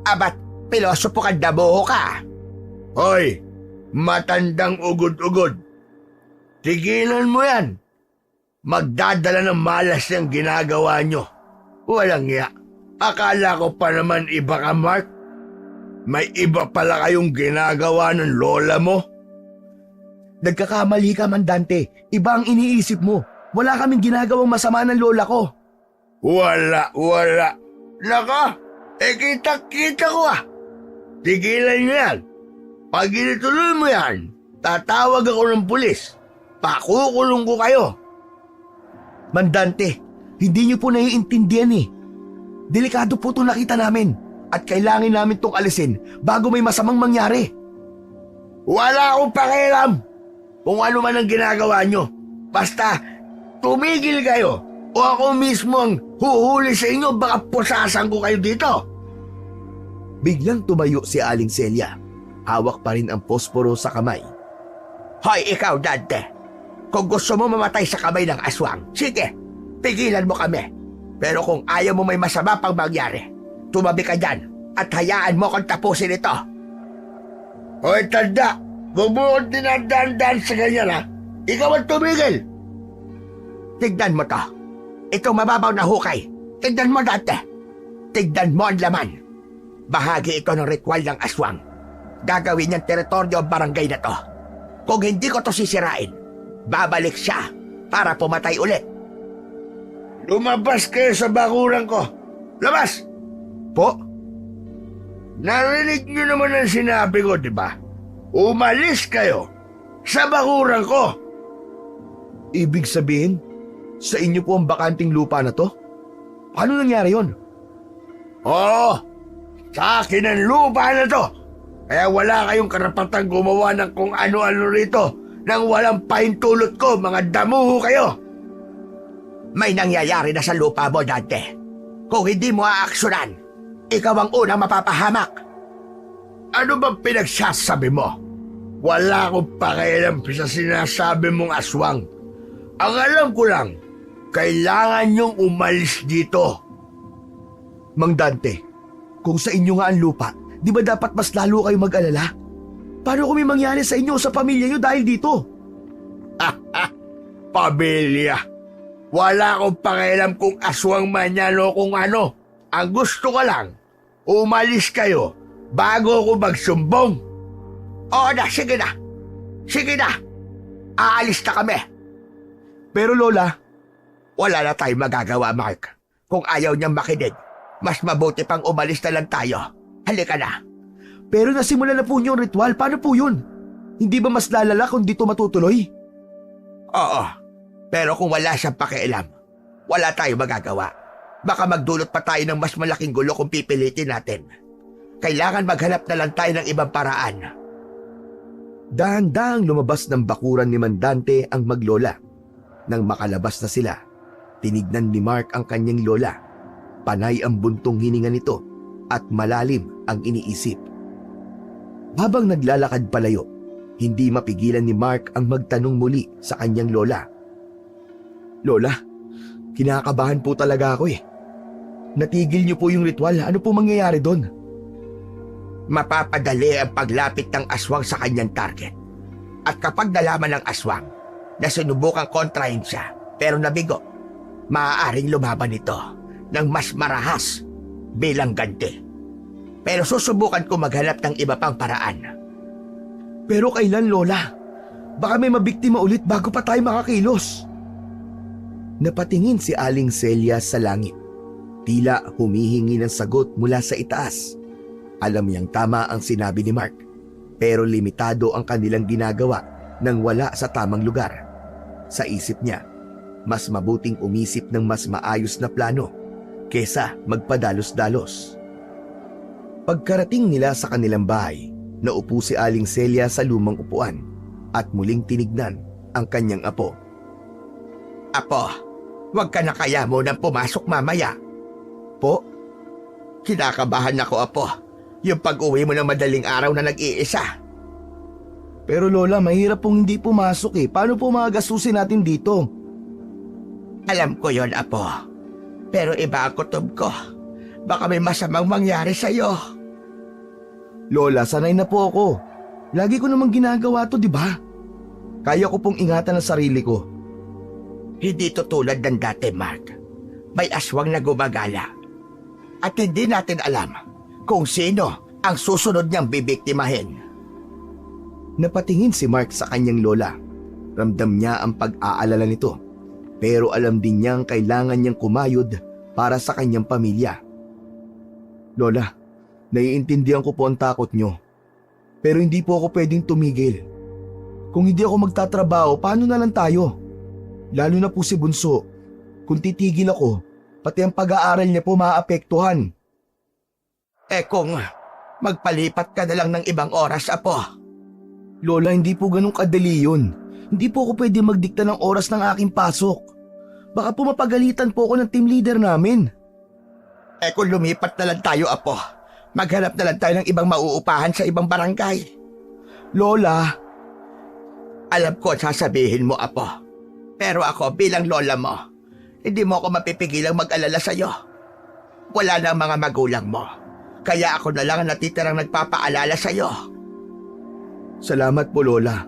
Abat, pilosopo kang damuho ka. Hoy, matandang ugod-ugod. Tigilan mo yan. Magdadala ng malas yung ginagawa nyo. Walang iya. Akala ko pa naman iba ka, Mark. May iba pala kayong ginagawa ng lola mo. Nagkakamali ka, Mandante. Iba ang iniisip mo. Wala kaming ginagawang masama ng lola ko. Wala. Naka, kita ko ah. Tigilan niyo yan. Pag inituloy mo yan, tatawag ako ng pulis. Pakukulong ko kayo. Mandante, hindi niyo po naiintindihan eh. Delikado po itong nakita namin at kailangan namin itong alisin bago may masamang mangyari. Wala akong pakialam kung ano man ang ginagawa nyo. Basta, tumigil kayo o ako mismo ang huhuli sa inyo, baka pusasan ko kayo dito. Biglang tumayo si Aling Celia. Hawak pa rin ang posporo sa kamay. Hoy, ikaw, Dante. Kung gusto mo mamatay sa kamay ng aswang, sige, pigilan mo kami. Pero kung ayaw mo may masama pang mangyari, tumabi ka dyan at hayaan mo kung tapusin ito. Hoy, tanda, huwag mo akong dinadaan-daan sa ganyan ha. Ikaw ang tumigil. Tignan mo to. Itong mababaw na hukay. Tignan mo, Dante. Tignan mo ang laman. Bahagi ito ng ritual ng aswang. Gagawin niyang teritoryo ang barangay na to. Kung hindi ko to sisirain, babalik siya para pumatay ulit. Lumabas kayo sa bakuran ko. Labas! Po? Narinig nyo naman ang sinabi ko, di ba? Umalis kayo sa bakuran ko. Ibig sabihin, sa inyo po ang bakanting lupa na to? Paano nangyari yon? Oo, sa akin ang lupa na to. Kaya wala kayong karapatang gumawa ng kung ano-ano rito nang walang pahintulot ko, mga damuho kayo. May nangyayari na sa lupa mo, Dante. Kung hindi mo aaksyonan, ikaw ang unang mapapahamak. Ano bang pinagsasabi mo? Wala akong pakialam sa sinasabi mong aswang. Ang alam ko lang, kailangan niyong umalis dito. Mang Dante, kung sa inyo nga ang lupa, di ba dapat mas lalo kayo mag-alala? Paano kung may mangyari sa inyo o sa pamilya niyo dahil dito? Pamilya. Wala akong pakialam kung aswang man yan o kung ano. Ang gusto ko lang, umalis kayo bago ako magsumbong. Oo na, sige na. Sige na. Aalis na kami. Pero Lola, Wala na tayong magagawa, Mark. Kung ayaw niyang makinig, mas mabuti pang umalis na lang tayo. Halika na. pero nasimula na po niyo ang ritual. Paano po yun? Hindi ba mas lalala kung dito matutuloy? Oo. Pero kung wala siyang pakialam, wala tayong magagawa. Baka magdulot pa tayo ng mas malaking gulo kung pipilitin natin. Kailangan maghanap na lang tayo ng ibang paraan. Dahan-dahang lumabas ng bakuran ni Mandante ang maglola. Nang makalabas na sila, tinignan ni Mark ang kanyang lola. Panay ang buntong hininga nito at malalim ang iniisip. Habang naglalakad palayo, hindi mapigilan ni Mark ang magtanong muli sa kanyang lola. Lola, kinakabahan po talaga ako eh. Natigil niyo po yung ritual. Ano po mangyayari doon? Mapapadali ang paglapit ng aswang sa kanyang target. At kapag nalaman ng aswang na sinubukang kontrahin siya pero nabigo, maaaring lumaban ito ng mas marahas bilang ganti. Pero susubukan ko maghanap ng iba pang paraan. Pero kailan, Lola? Baka may mabiktima ulit bago pa tayo makakilos. Napatingin si Aling Celia sa langit. Tila humihingi ng sagot mula sa itaas. Alam niyang tama ang sinabi ni Mark, pero limitado ang kanilang ginagawa nang wala sa tamang lugar. Sa isip niya, mas mabuting umisip ng mas maayos na plano kesa magpadalos-dalos. Pagkarating nila sa kanilang bahay, naupo si Aling Celia sa lumang upuan at muling tinignan ang kanyang apo. Apo, huwag ka na kaya mo nang pumasok mamaya. Po? Kinakabahan ako, Apo. Yung pag-uwi mo ng madaling araw na nag-iisa. Pero Lola, mahirap pong hindi pumasok eh. Paano po magagastusin natin dito? Alam ko yon, Apo. Pero iba ang kutob ko. Baka may masamang mangyari sa'yo. Lola, sanay na po ako. Lagi ko namang ginagawa to, di ba? Kaya ko pong ingatan ang sarili ko. Hindi to tulad ng dati, Mark. May aswang na gumagala. At hindi natin alam kung sino ang susunod niyang bibiktimahin. Napatingin si Mark sa kanyang lola. Ramdam niya ang pag-aalala nito, pero alam din niyang kailangan niyang kumayod para sa kanyang pamilya. Lola, naiintindihan ko po ang takot niyo, pero hindi po ako pwedeng tumigil. Kung hindi ako magtatrabaho, paano na lang tayo? Lalo na po si Bunso. Kung titigil ako, pati ang pag-aaral niya po maaapektuhan. Kung magpalipat ka na lang ng ibang oras, Apo. Lola, hindi po ganun kadali yun. Hindi po ako pwede magdikta ng oras ng aking pasok. Baka po mapagalitan po ako ng team leader namin. Kung lumipat na lang tayo, Apo, maghanap na lang tayo ng ibang mauupahan sa ibang barangay. Lola, alam ko ang sasabihin mo, Apo. Pero ako bilang lola mo, hindi mo ako mapipigilang mag-alala sa'yo. Wala na ang mga magulang mo. Kaya ako na lang ang natitirang nagpapaalala sa'yo. Salamat po, Lola.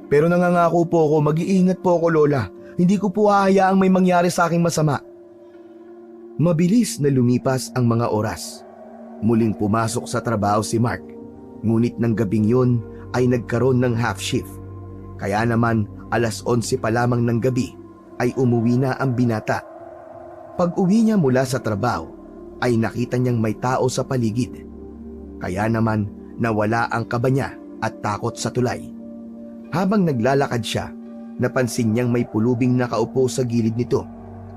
Pero nangangako po ako, mag-iingat po ako, Lola. Hindi ko po hahayaang may mangyari sa aking masama. Mabilis na lumipas ang mga oras. Muling pumasok sa trabaho si Mark. Ngunit ng gabing yun ay nagkaroon ng half shift. Kaya naman 11:00 pa lamang ng gabi ay umuwi na ang binata. Pag uwi niya mula sa trabaho ay nakita niyang may tao sa paligid. Kaya naman nawala ang kaba niya at takot sa tulay. Habang naglalakad siya, napansin niyang may pulubing nakaupo sa gilid nito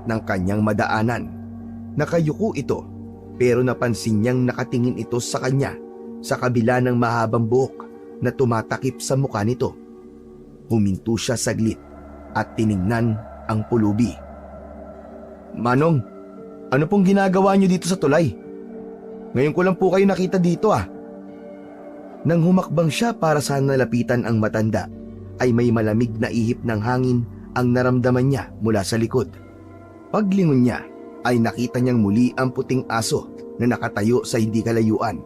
ng kanyang madaanan. Nakayuko ito, pero napansin niyang nakatingin ito sa kanya sa kabila ng mahabang buhok na tumatakip sa mukha nito. Huminto siya saglit at tiningnan ang pulubi. Manong, ano pong ginagawa niyo dito sa tulay? Ngayon ko lang po kayo nakita dito ah. Nang humakbang siya para sa nalapitan ang matanda, ay may malamig na ihip ng hangin ang naramdaman niya mula sa likod. Paglingon niya, ay nakita niyang muli ang puting aso na nakatayo sa hindi kalayuan.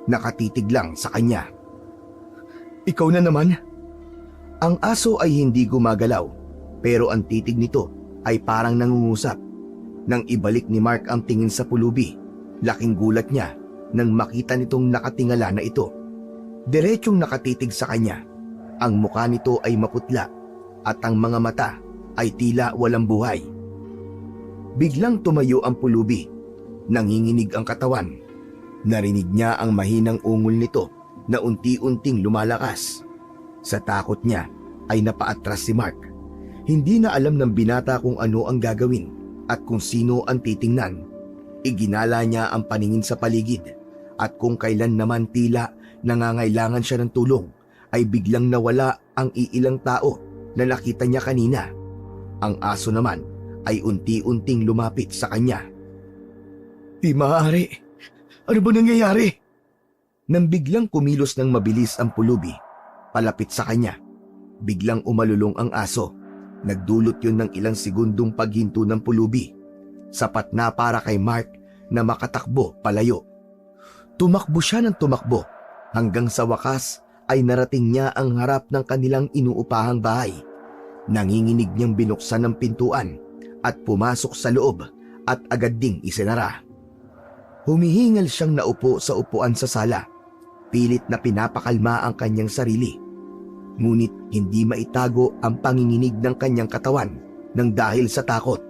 Nakatitig lang sa kanya. Ikaw na naman? Ang aso ay hindi gumagalaw, pero ang titig nito ay parang nangungusap. Nang ibalik ni Mark ang tingin sa pulubi, laking gulat niya nang makita nitong nakatingala na ito. Diretsyong nakatitig sa kanya. Ang mukha nito ay maputla at ang mga mata ay tila walang buhay. Biglang tumayo ang pulubi. Nanginginig ang katawan. Narinig niya ang mahinang ungol nito na unti-unting lumalakas. Sa takot niya ay napaatras si Mark. Hindi na alam ng binata kung ano ang gagawin at kung sino ang titingnan. Iginala niya ang paningin sa paligid at kung kailan naman tila nangangailangan siya ng tulong ay biglang nawala ang iilang tao na nakita niya kanina. Ang aso naman ay unti-unting lumapit sa kanya. Di maaari. Ano ba nangyayari? Nang biglang kumilos ng mabilis ang pulubi, palapit sa kanya, biglang umalulong ang aso. Nagdulot yun ng ilang segundong paghinto ng pulubi. Sapat na para kay Mark na makatakbo palayo. Tumakbo siya ng tumakbo hanggang sa wakas ay narating niya ang harap ng kanilang inuupahang bahay. Nanginginig niyang binuksan ang pintuan at pumasok sa loob at agad ding isinara. Humihingal siyang naupo sa upuan sa sala. Pilit na pinapakalma ang kanyang sarili. Ngunit hindi maitago ang panginginig ng kanyang katawan nang dahil sa takot.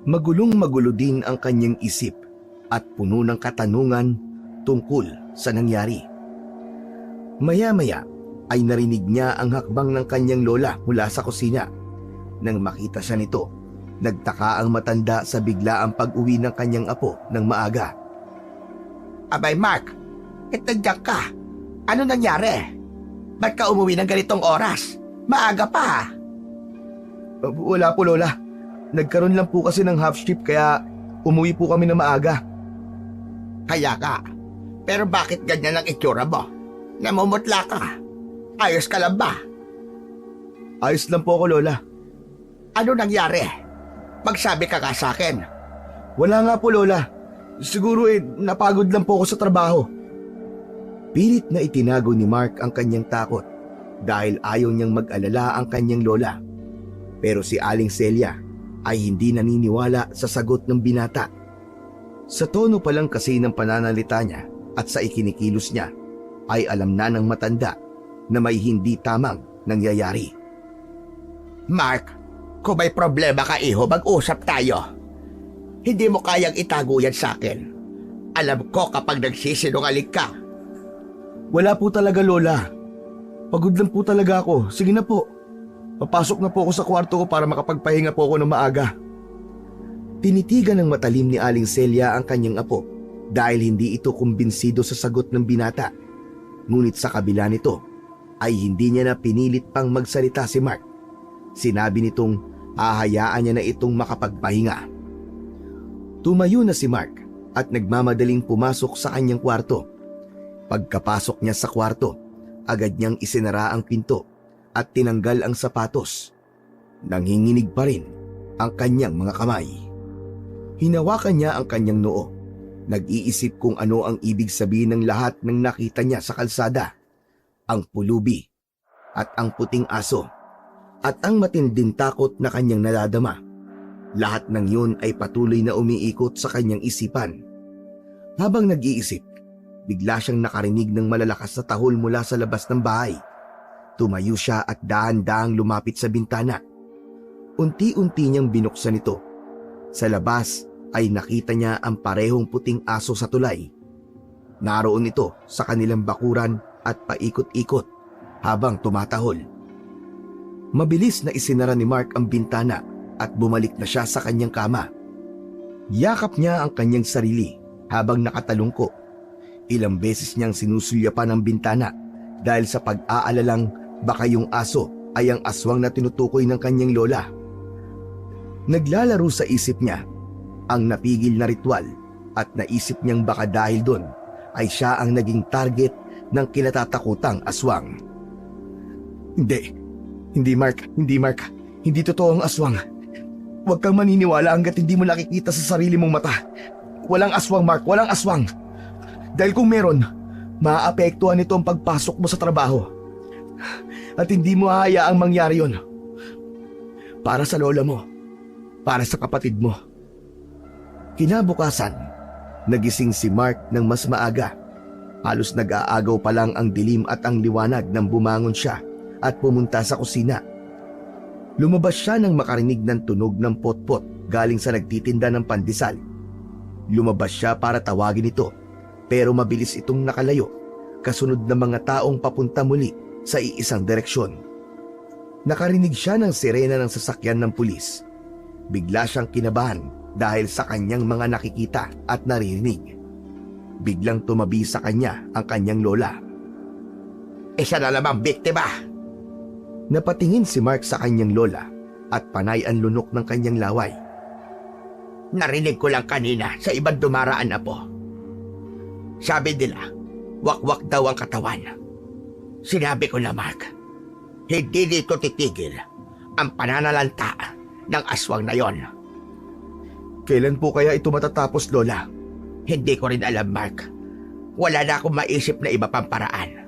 Magulong-magulo din ang kanyang isip at puno ng katanungan tungkol sa nangyari. Maya-maya ay narinig niya ang hakbang ng kanyang lola mula sa kusina. Nang makita siya nito, nagtaka ang matanda sa biglaang pag-uwi ng kanyang apo ng maaga. Abay Mark, nandiyan ka. Ano nangyari? Ba't ka umuwi ng ganitong oras? Maaga pa. Wala po lola. Nagkaroon lang po kasi ng half shift kaya umuwi po kami na maaga. Kaya ka. Pero bakit ganyan ang itsura mo? Namumutla ka. Ayos ka lang ba? Ayos lang po ako lola. Ano nangyari? Magsabi ka ka sa akin. Wala nga po lola. Siguro napagod lang po ako sa trabaho. Pilit na itinago ni Mark ang kanyang takot dahil ayaw niyang mag-alala ang kanyang lola. Pero si Aling Celia ay hindi naniniwala sa sagot ng binata. Sa tono pa lang kasi ng pananalita niya at sa ikinikilos niya ay alam na ng matanda na may hindi tamang nangyayari. Mark, kung may problema ka iho, mag-usap tayo. Hindi mo kayang itago yan sa akin. Alam ko kapag nagsisinungaling ka. Wala po talaga, Lola. Pagod lang po talaga ako. Sige na po. Papasok na po ako sa kwarto ko para makapagpahinga po ako ng maaga. Tinitigan ng matalim ni Aling Celia ang kanyang apo dahil hindi ito kumbinsido sa sagot ng binata. Ngunit sa kabila nito ay hindi niya na pinilit pang magsalita si Mark. Sinabi nitong hahayaan niya na itong makapagpahinga. Tumayo na si Mark at nagmamadaling pumasok sa kanyang kwarto. Pagkapasok niya sa kwarto, agad niyang isinara ang pinto at tinanggal ang sapatos. Nanginginig pa rin ang kanyang mga kamay. Hinawakan niya ang kanyang noo. Nag-iisip kung ano ang ibig sabihin ng lahat ng nakita niya sa kalsada. Ang pulubi at ang puting aso at ang matinding takot na kanyang nadadama. Lahat ng yun ay patuloy na umiikot sa kanyang isipan. Habang nag-iisip, bigla siyang nakarinig ng malalakas na tahol mula sa labas ng bahay. Tumayo siya at dahan-dahang lumapit sa bintana. Unti-unti niyang binuksan ito. Sa labas ay nakita niya ang parehong puting aso sa tulay. Naroon ito sa kanilang bakuran at paikot-ikot habang tumatahol. Mabilis na isinara ni Mark ang bintana at bumalik na siya sa kanyang kama. Yakap niya ang kanyang sarili habang nakatalungko. Ilang beses niyang sinusulyapan ang bintana dahil sa pag-aalalang baka yung aso ay ang aswang na tinutukoy ng kanyang lola. Naglalaro sa isip niya ang napigil na ritual at naisip niyang baka dahil doon ay siya ang naging target ng kinatatakutang aswang. Hindi Mark, hindi totoo ang aswang. Huwag kang maniniwala hanggat hindi mo nakikita sa sarili mong mata. Walang aswang, Mark, walang aswang. Dahil kung meron, maaapektuhan nito ang pagpasok mo sa trabaho. At hindi mo hahayaang mangyari yon. Para sa lola mo, para sa kapatid mo. Kinabukasan, nagising si Mark ng mas maaga. Halos nag-aagaw pa lang ang dilim at ang liwanag nang bumangon siya at pumunta sa kusina. Lumabas siya nang makarinig ng tunog ng potpot galing sa nagtitinda ng pandesal. Lumabas siya para tawagin ito, pero mabilis itong nakalayo, kasunod ng mga taong papunta muli sa iisang direksyon. Nakarinig siya ng sirena ng sasakyan ng pulis. Bigla siyang kinabahan dahil sa kanyang mga nakikita at naririnig. Biglang tumabi sa kanya ang kanyang lola. Isa na lamang biktima. Napatingin si Mark sa kanyang lola at panay ang lunok ng kanyang laway. Narinig ko lang kanina sa ibang dumaraan na po. Sabi nila, wakwak daw ang katawan. Sinabi ko na, Mark, hindi dito titigil ang pananalanta ng aswang na yon. Kailan po kaya ito matatapos, Lola? Hindi ko rin alam, Mark. Wala na akong maisip na iba pang paraan.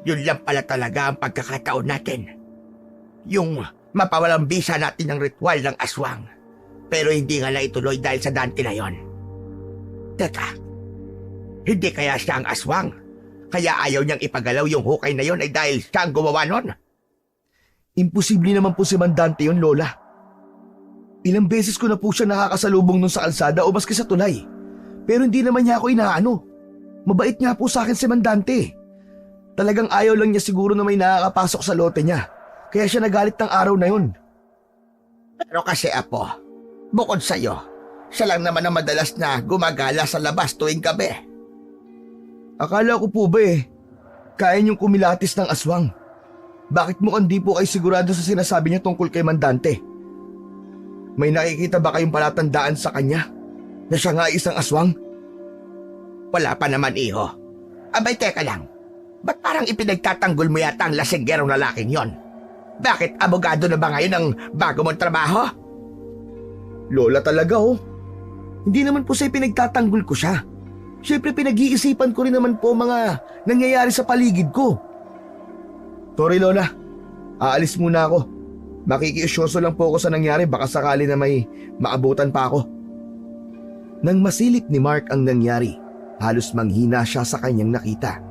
Yun lang pala talaga ang pagkakataon natin. Yung mapawalang bisa natin ng ritual ng aswang. Pero hindi nga na ituloy dahil sa Dante na yon. Teka, hindi kaya siya ang aswang? Kaya ayaw niyang ipagalaw yung hukay na yon ay dahil siya ang gumawa nun? Imposible naman po si Mandante yun, Lola. Ilang beses ko na po siya nakakasalubong nun sa kalsada o maski sa tulay. Pero hindi naman niya ako inaano. Mabait nga po sa akin si Mandante. Talagang ayaw lang niya siguro na may nakakapasok sa lote niya. Kaya siya nagalit ng araw na yun. Pero kasi apo, bukod sa'yo, siya lang naman ang madalas na gumagala sa labas tuwing gabi. Akala ko po ba kaya niyong kumilatis ng aswang? Bakit mukhang di po kayo sigurado sa sinasabi niya tungkol kay Mandante? May nakikita ba kayong palatandaan sa kanya na siya nga isang aswang? Wala pa naman, iho. Abay, teka lang. Ba't parang ipinagtatanggol mo yata ang lasinggerong lalaking yon? Bakit abogado na ba ngayon ang bago mong trabaho? Lola talaga Hindi naman po sa ipinagtatanggol ko siya. Siyempre pinag-iisipan ko rin naman po mga nangyayari sa paligid ko. Sorry, Lola. Aalis muna ako. Makikiusyoso lang po ako sa nangyari, baka sakali na may maabutan pa ako. Nang masilip ni Mark ang nangyari, halos manghina siya sa kanyang nakita.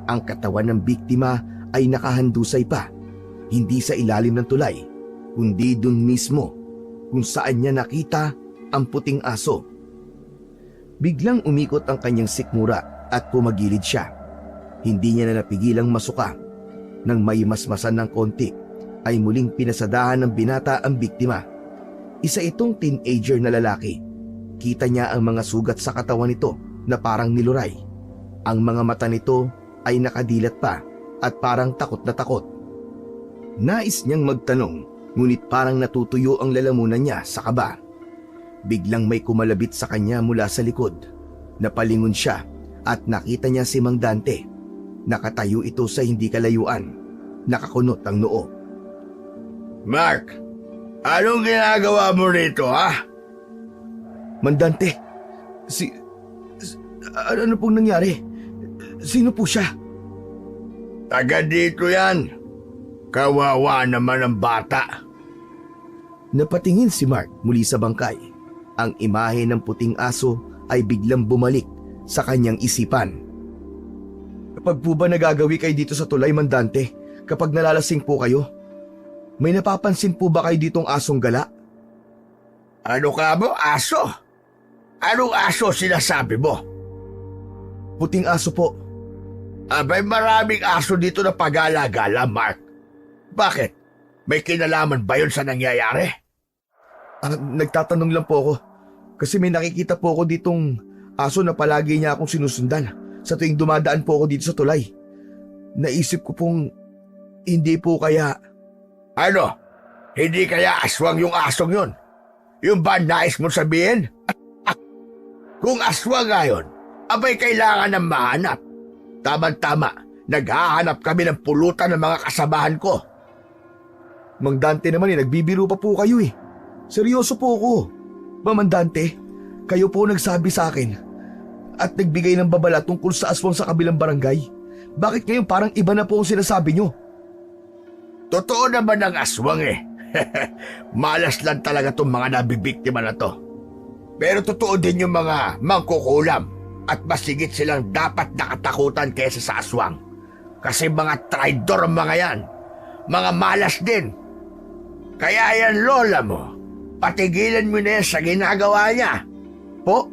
Ang katawan ng biktima ay nakahandusay pa, hindi sa ilalim ng tulay, kundi dun mismo kung saan niya nakita ang puting aso. Biglang umikot ang kanyang sikmura at pumagilid siya. Hindi niya na napigilang masuka. Nang may masmasan ng konti, ay muling pinasadahan ng binata ang biktima. Isa itong teenager na lalaki. Kita niya ang mga sugat sa katawan nito na parang niluray. Ang mga mata nito ay nakadilat pa at parang takot na takot. Nais niyang magtanong, ngunit parang natutuyo ang lalamunan niya sa kaba. Biglang may kumalabit sa kanya mula sa likod. Napalingon siya at nakita niya si Mang Dante. Nakatayo ito sa hindi kalayuan. Nakakunot ang noo. Mark, anong ginagawa mo rito, ha? Mang Dante, ano pong nangyari? Sino po siya? Taga dito yan. Kawawa naman ang bata. Napatingin si Mark muli sa bangkay. Ang imahe ng puting aso ay biglang bumalik sa kanyang isipan. Kapag po ba nagagawi kayo dito sa tulay, Mang Dante? Kapag nalalasing po kayo? May napapansin po ba kayo ditong asong gala? Ano ka mo, aso? Anong aso sinasabi mo? Puting aso po. Abay, maraming aso dito na pagala-gala, Mark. Bakit? May kinalaman ba yun sa nangyayari? Nagtatanong lang po ako. Kasi may nakikita po ako ditong aso na palagi niya akong sinusundan sa tuwing dumadaan po ako dito sa tulay. Naisip ko pong hindi po kaya... Ano? Hindi kaya aswang yung asong yun? Yung ba nais mo sabihin? Kung aswang nga yun, abay kailangan ng mahanap. Tama-tama, naghahanap kami ng pulutan ng mga kasamahan ko. Mang Dante naman nagbibiro pa po kayo eh. Seryoso po ako. Mang Dante, kayo po nagsabi sa akin at nagbigay ng babala tungkol sa aswang sa kabilang barangay. Bakit ngayon parang iba na po ang sinasabi nyo? Totoo naman ang aswang eh. Malas lang talaga itong mga nabibiktima na to. Pero totoo din yung mga mangkukulam at masigit silang dapat nakatakutan kaysa sa aswang. Kasi mga traidor ang mga yan. Mga malas din. Kaya yan, lola mo, patigilan mo na yan sa ginagawa niya. Po?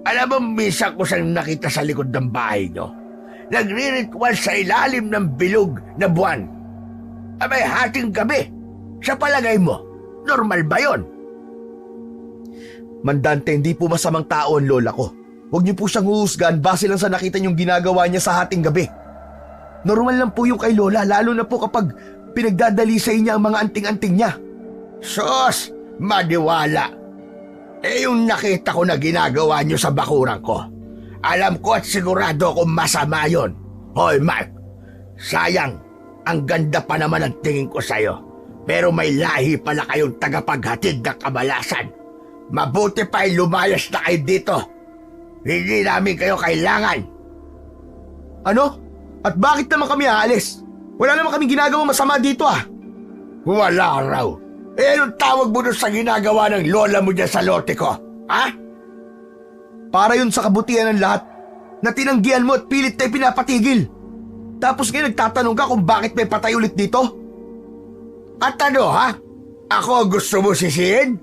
Alam mo, minsan ko siyang nakita sa likod ng bahay nyo. Nagre-ritual sa ilalim ng bilog na buwan. Abay, hating gabi. Sa palagay mo, normal ba yon? Mang Dante, hindi po masamang tao ang lola ko. Huwag niyo po siyang huhusgan base lang sa nakita niyong ginagawa niya sa hating gabi. Normal lang po yung kay lola, lalo na po kapag pinagdadalisay niya ang mga anting-anting niya. Sos, madiwala. Yung nakita ko na ginagawa niyo sa bakuran ko, alam ko at sigurado kung masama yon. Hoy, Mark, sayang, ang ganda pa naman ang tingin ko sa'yo. Pero may lahi pala kayong tagapaghatid ng kamalasan. Mabuti pa ay lumayas na kayo dito. Hindi namin kayo kailangan. Ano? At bakit naman kami aalis? Wala naman kami ginagawang masama dito ah. Wala raw. Anong tawag mo doon sa ginagawa ng lola mo dyan sa lote ko? Ha? Para yun sa kabutihan ng lahat na tinanggihan mo at pilit na pinapatigil. Tapos ngayon nagtatanong ka kung bakit may patay ulit dito? At ano ha? Ako gusto mo sisihin?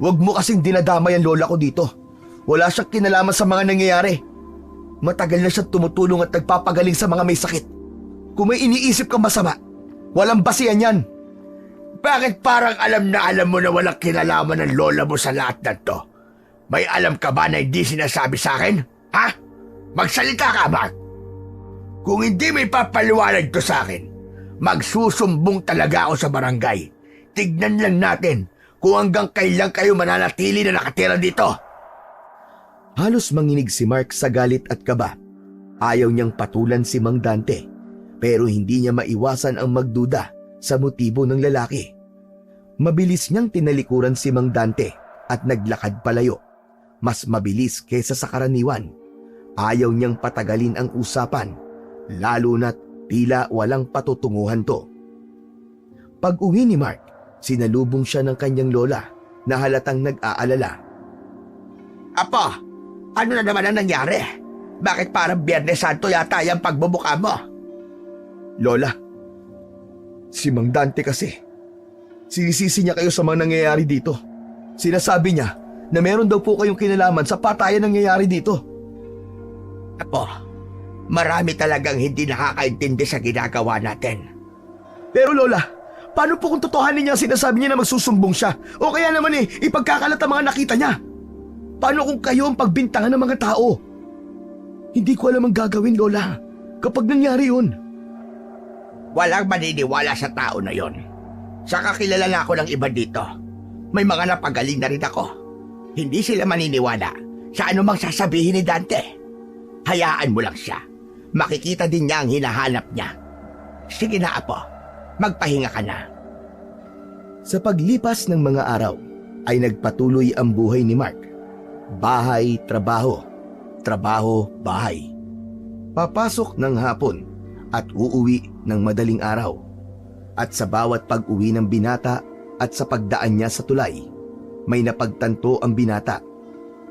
Huwag mo kasing dinadamay ang lola ko dito. Wala siyang kinalaman sa mga nangyayari. Matagal na siyang tumutulong at nagpapagaling sa mga may sakit. Kung may iniisip kang masama, walang basihan yan. Bakit parang alam mo na walang kinalaman ng lola mo sa lahat na to? May alam ka ba na hindi sinasabi sa akin? Ha? Magsalita ka, Mark. Kung hindi may papaliwanag to sa akin, magsusumbong talaga ako sa barangay. Tignan lang natin kung hanggang kailan kayo mananatili na nakatira dito. Halos manginig si Mark sa galit at kaba. Ayaw niyang patulan si Mang Dante, pero hindi niya maiwasan ang magduda sa motibo ng lalaki. Mabilis niyang tinalikuran si Mang Dante at naglakad palayo. Mas mabilis kaysa sa karaniwan. Ayaw niyang patagalin ang usapan, lalo na't tila walang patutunguhan to. Pag-uwi ni Mark, sinalubong siya ng kanyang lola na halatang nag-aalala. Apo, ano na naman ang nangyari? Bakit parang Biyernes Santo yata yung pagbubuka mo? Lola, si Mang Dante kasi, sinisisi niya kayo sa mga nangyayari dito. Sinasabi niya na meron daw po kayong kinalaman sa patayan nangyayari dito. Apo, marami talagang hindi nakakaintindi sa ginagawa natin. Pero Lola, paano po kung totohanin niya ang sinasabi niya na magsusumbong siya? O kaya naman ipagkakalat ang mga nakita niya? Paano kung kayo ang pagbintangan ng mga tao? Hindi ko alam ang gagawin, Lola, kapag nangyari yun. Walang maniniwala sa tao na yon. Saka kilala na ako ng iba dito. May mga napagaling na rin ako. Hindi sila maniniwala sa anumang sasabihin ni Dante. Hayaan mo lang siya. Makikita din niya ang hinahanap niya. Sige na, Apo. Magpahinga ka na. Sa paglipas ng mga araw, ay nagpatuloy ang buhay ni Mark. Bahay, trabaho. Trabaho, bahay. Papasok ng hapon at uuwi ng madaling araw. At sa bawat pag-uwi ng binata at sa pagdaan niya sa tulay, may napagtanto ang binata.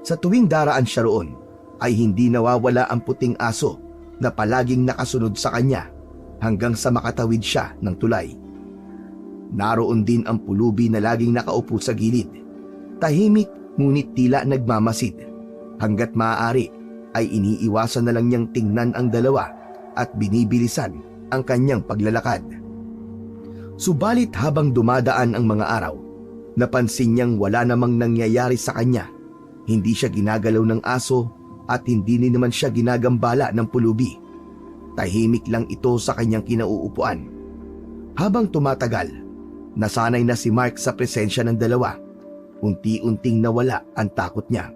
Sa tuwing daraan siya roon, ay hindi nawawala ang puting aso na palaging nakasunod sa kanya hanggang sa makatawid siya ng tulay. Naroon din ang pulubi na laging nakaupo sa gilid. Tahimik ngunit tila nagmamasid. Hanggat maaari ay iniiwasan na lang niyang tingnan ang dalawa at binibilisan ang kanyang paglalakad. Subalit habang dumadaan ang mga araw, napansin niyang wala namang nangyayari sa kanya. Hindi siya ginagalaw ng aso at hindi din naman siya ginagambala ng pulubi. Tahimik lang ito sa kanyang kinauupuan. Habang tumatagal, nasanay na si Mark sa presensya ng dalawa. Unti-unting nawala ang takot niya.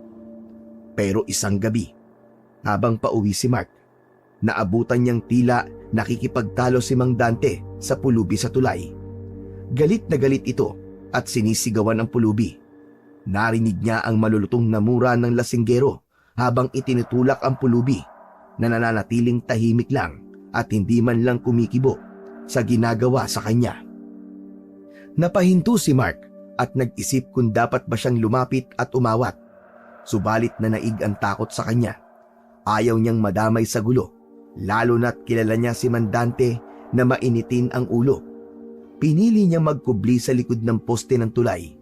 Pero isang gabi, habang pauwi si Mark, naabutan niyang tila nakikipagtalo si Mang Dante sa pulubi sa tulay. Galit na galit ito at sinisigawan ang pulubi. Narinig niya ang malulutong na mura ng lasinggero habang itinutulak ang pulubi na nananatiling tahimik lang at hindi man lang kumikibo sa ginagawa sa kanya. Napahinto si Mark at nag-isip kung dapat ba siyang lumapit at umawat. Subalit nanaig ang takot sa kanya. Ayaw niyang madamay sa gulo, lalo na't kilala niya si Mang Dante na mainitin ang ulo. Pinili niyang magkubli sa likod ng poste ng tulay,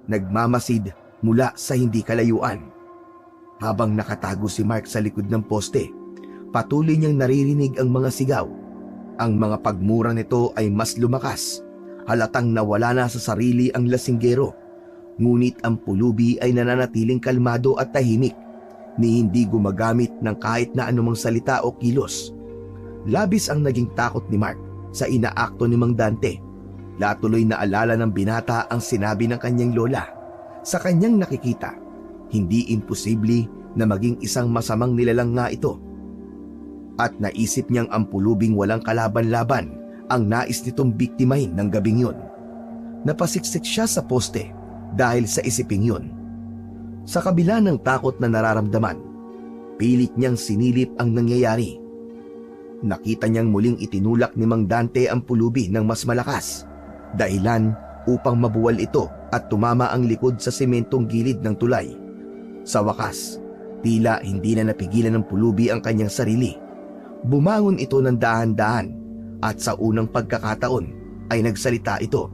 nagmamasid mula sa hindi kalayuan. Habang nakatago si Mark sa likod ng poste, patuloy niyang naririnig ang mga sigaw. Ang mga pagmura nito ay mas lumakas. Halatang nawala na sa sarili ang lasinggero. Ngunit ang pulubi ay nananatiling kalmado at tahimik, ni hindi gumagamit ng kahit na anumang salita o kilos. Labis ang naging takot ni Mark sa inaakto ni Mang Dante. Latuloy na alala ng binata ang sinabi ng kanyang lola. Sa kanyang nakikita, hindi imposible na maging isang masamang nilalang nga ito. At naisip niyang ang pulubing walang kalaban-laban ang nais nitong biktimahin ng gabing yun. Napasiksik siya sa poste dahil sa isiping yun. Sa kabila ng takot na nararamdaman, pilit niyang sinilip ang nangyayari. Nakita niyang muling itinulak ni Mang Dante ang pulubi ng mas malakas, dahilan upang mabuwal ito at tumama ang likod sa sementong gilid ng tulay. Sa wakas, tila hindi na napigilan ng pulubi ang kanyang sarili. Bumangon ito ng dahan-dahan at sa unang pagkakataon ay nagsalita ito.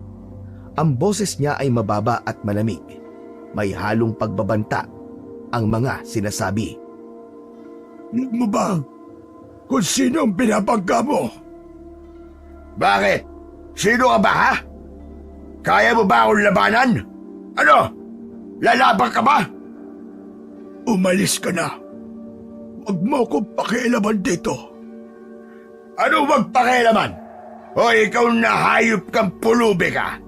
Ang boses niya ay mababa at malamig. May halong pagbabanta ang mga sinasabi. Alam mo ba kung sino ang pinapagka mo? Bakit? Sino ka ba, ha? Kaya mo ba akong labanan? Ano? Lalaban ka ba? Umalis ka na. Huwag mo akong pakialaman dito. Ano wag pakialaman? O ikaw na hayop kang pulubi ka?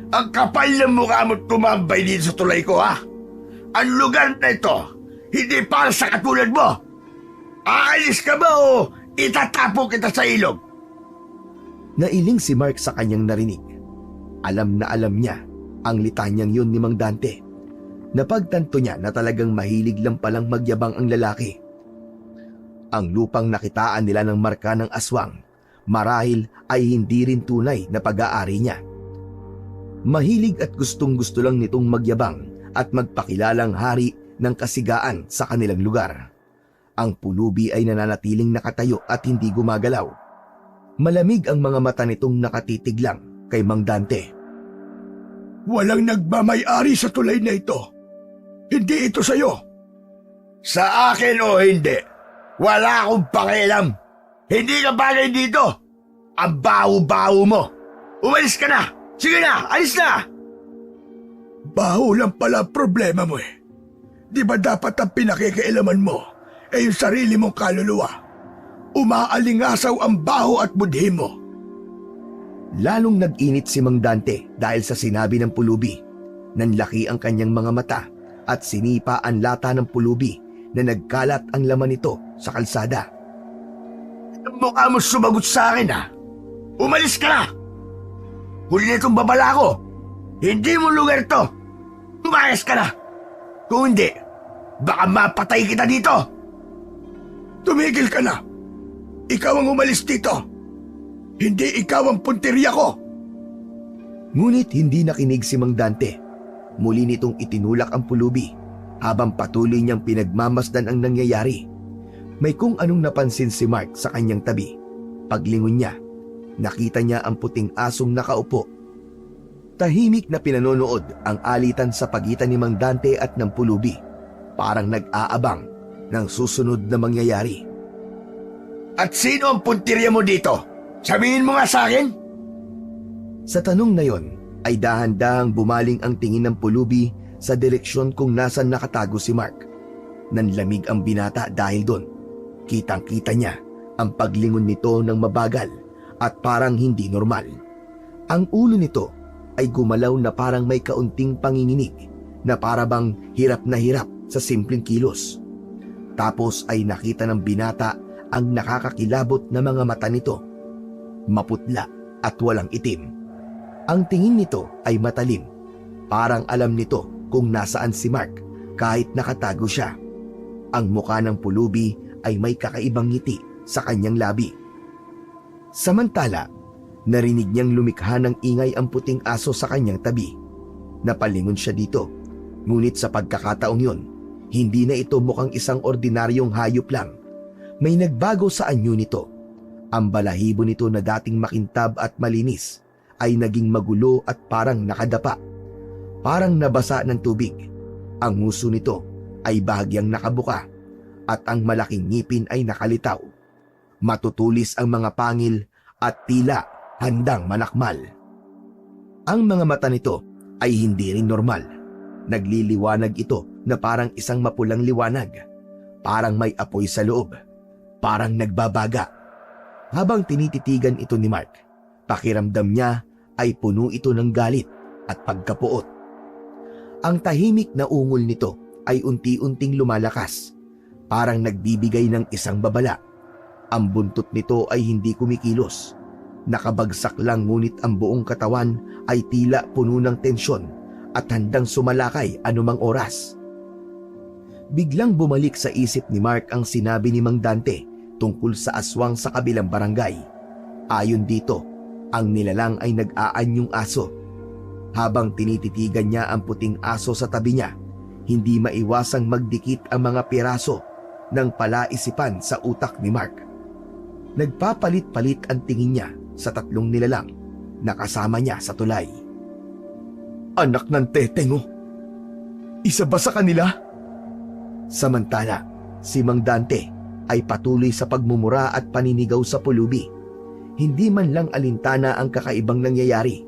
Ang kapal ng mukha mo tumambay dito sa tulay ko, ha? Ang lugar na ito, hindi para sa katulad mo. Aalis ka ba o itatapo kita sa ilog? Nailing si Mark sa kanyang narinig. Alam na alam niya ang litanyang yun ni Mang Dante. Napagtanto niya na talagang mahilig lang palang magyabang ang lalaki. Ang lupang nakitaan nila ng marka ng aswang, marahil ay hindi rin tunay na pag-aari niya. Mahilig at gustong-gusto lang nitong magyabang at magpakilalang hari ng kasigaan sa kanilang lugar. Ang pulubi ay nananatiling nakatayo at hindi gumagalaw. Malamig ang mga mata nitong nakatitig lang kay Mang Dante. Walang nagmamay-ari sa tulay na ito. Hindi ito sa'yo. Sa akin o hindi, wala akong pakialam. Hindi ka bagay dito. Ang baho-baho mo. Umalis ka na. Sige na, alis na. Baho lang pala ang problema mo eh. Di ba dapat ang pinakikialaman mo yung sarili mong kaluluwa? Umaalingasaw ang baho at budhi mo. Lalong nag-init si Mang Dante dahil sa sinabi ng pulubi. Nanlaki ang kanyang mga mata at sinipa ang lata ng pulubi na nagkalat ang laman nito sa kalsada. Mukha mo sumagot sa akin ha. Umalis ka na. Huli na itong babala ko. Hindi mo lugar to. Umayas ka na. Kung hindi, baka mapatay kita dito. Tumigil ka na. Ikaw ang umalis dito. Hindi ikaw ang punteriya ko. Ngunit hindi nakinig si Mang Dante. Muli nitong itinulak ang pulubi habang patuloy niyang pinagmamasdan ang nangyayari. May kung anong napansin si Mark sa kanyang tabi. Paglingon niya, nakita niya ang puting asong nakaupo. Tahimik na pinanonood ang alitan sa pagitan ni Mang Dante at ng pulubi. Parang nag-aabang ng susunod na mangyayari. At sino ang punteriya mo dito? Sabihin mo nga sa akin. Sa tanong na yon ay dahan-dahang bumaling ang tingin ng pulubi sa direksyon kung nasan nakatago si Mark. Nanlamig ang binata dahil doon. Kitang-kita niya ang paglingon nito ng mabagal at parang hindi normal. Ang ulo nito ay gumalaw na parang may kaunting panginginig na parabang hirap na hirap sa simpleng kilos. Tapos ay nakita ng binata ang nakakakilabot na mga mata nito. Maputla at walang itim. Ang tingin nito ay matalim. Parang alam nito kung nasaan si Mark kahit nakatago siya. Ang mukha ng pulubi ay may kakaibang ngiti sa kanyang labi. Samantala, narinig niyang lumikha ng ingay ang puting aso sa kanyang tabi. Napalingon siya dito. Ngunit sa pagkakataong yon, hindi na ito mukhang isang ordinaryong hayop lang. May nagbago sa anyo nito. Ang balahibo nito na dating makintab at malinis ay naging magulo at parang nakadapa. Parang nabasa ng tubig. Ang nguso nito ay bahagyang nakabuka at ang malaking ngipin ay nakalitaw. Matutulis ang mga pangil at tila handang manakmal. Ang mga mata nito ay hindi rin normal. Nagliliwanag ito na parang isang mapulang liwanag. Parang may apoy sa loob. Parang nagbabaga. Habang tinititigan ito ni Mark, pakiramdam niya ay puno ito ng galit at pagkapuot. Ang tahimik na ungol nito ay unti-unting lumalakas. Parang nagbibigay ng isang babala. Ang buntot nito ay hindi kumikilos. Nakabagsak lang ngunit ang buong katawan ay tila puno ng tensyon at handang sumalakay anumang oras. Biglang bumalik sa isip ni Mark ang sinabi ni Mang Dante tungkol sa aswang sa kabilang barangay. Ayon dito, ang nilalang ay nag-aanyong aso. Habang tinititigan niya ang puting aso sa tabi niya, hindi maiwasang magdikit ang mga piraso ng palaisipan sa utak ni Mark. Nagpapalit-palit ang tingin niya sa tatlong nilalang na kasama niya sa tulay. Anak ng teteng oh! Isa ba sa kanila? Samantala, si Mang Dante ay patuloy sa pagmumura at paninigaw sa pulubi. Hindi man lang alintana ang kakaibang nangyayari.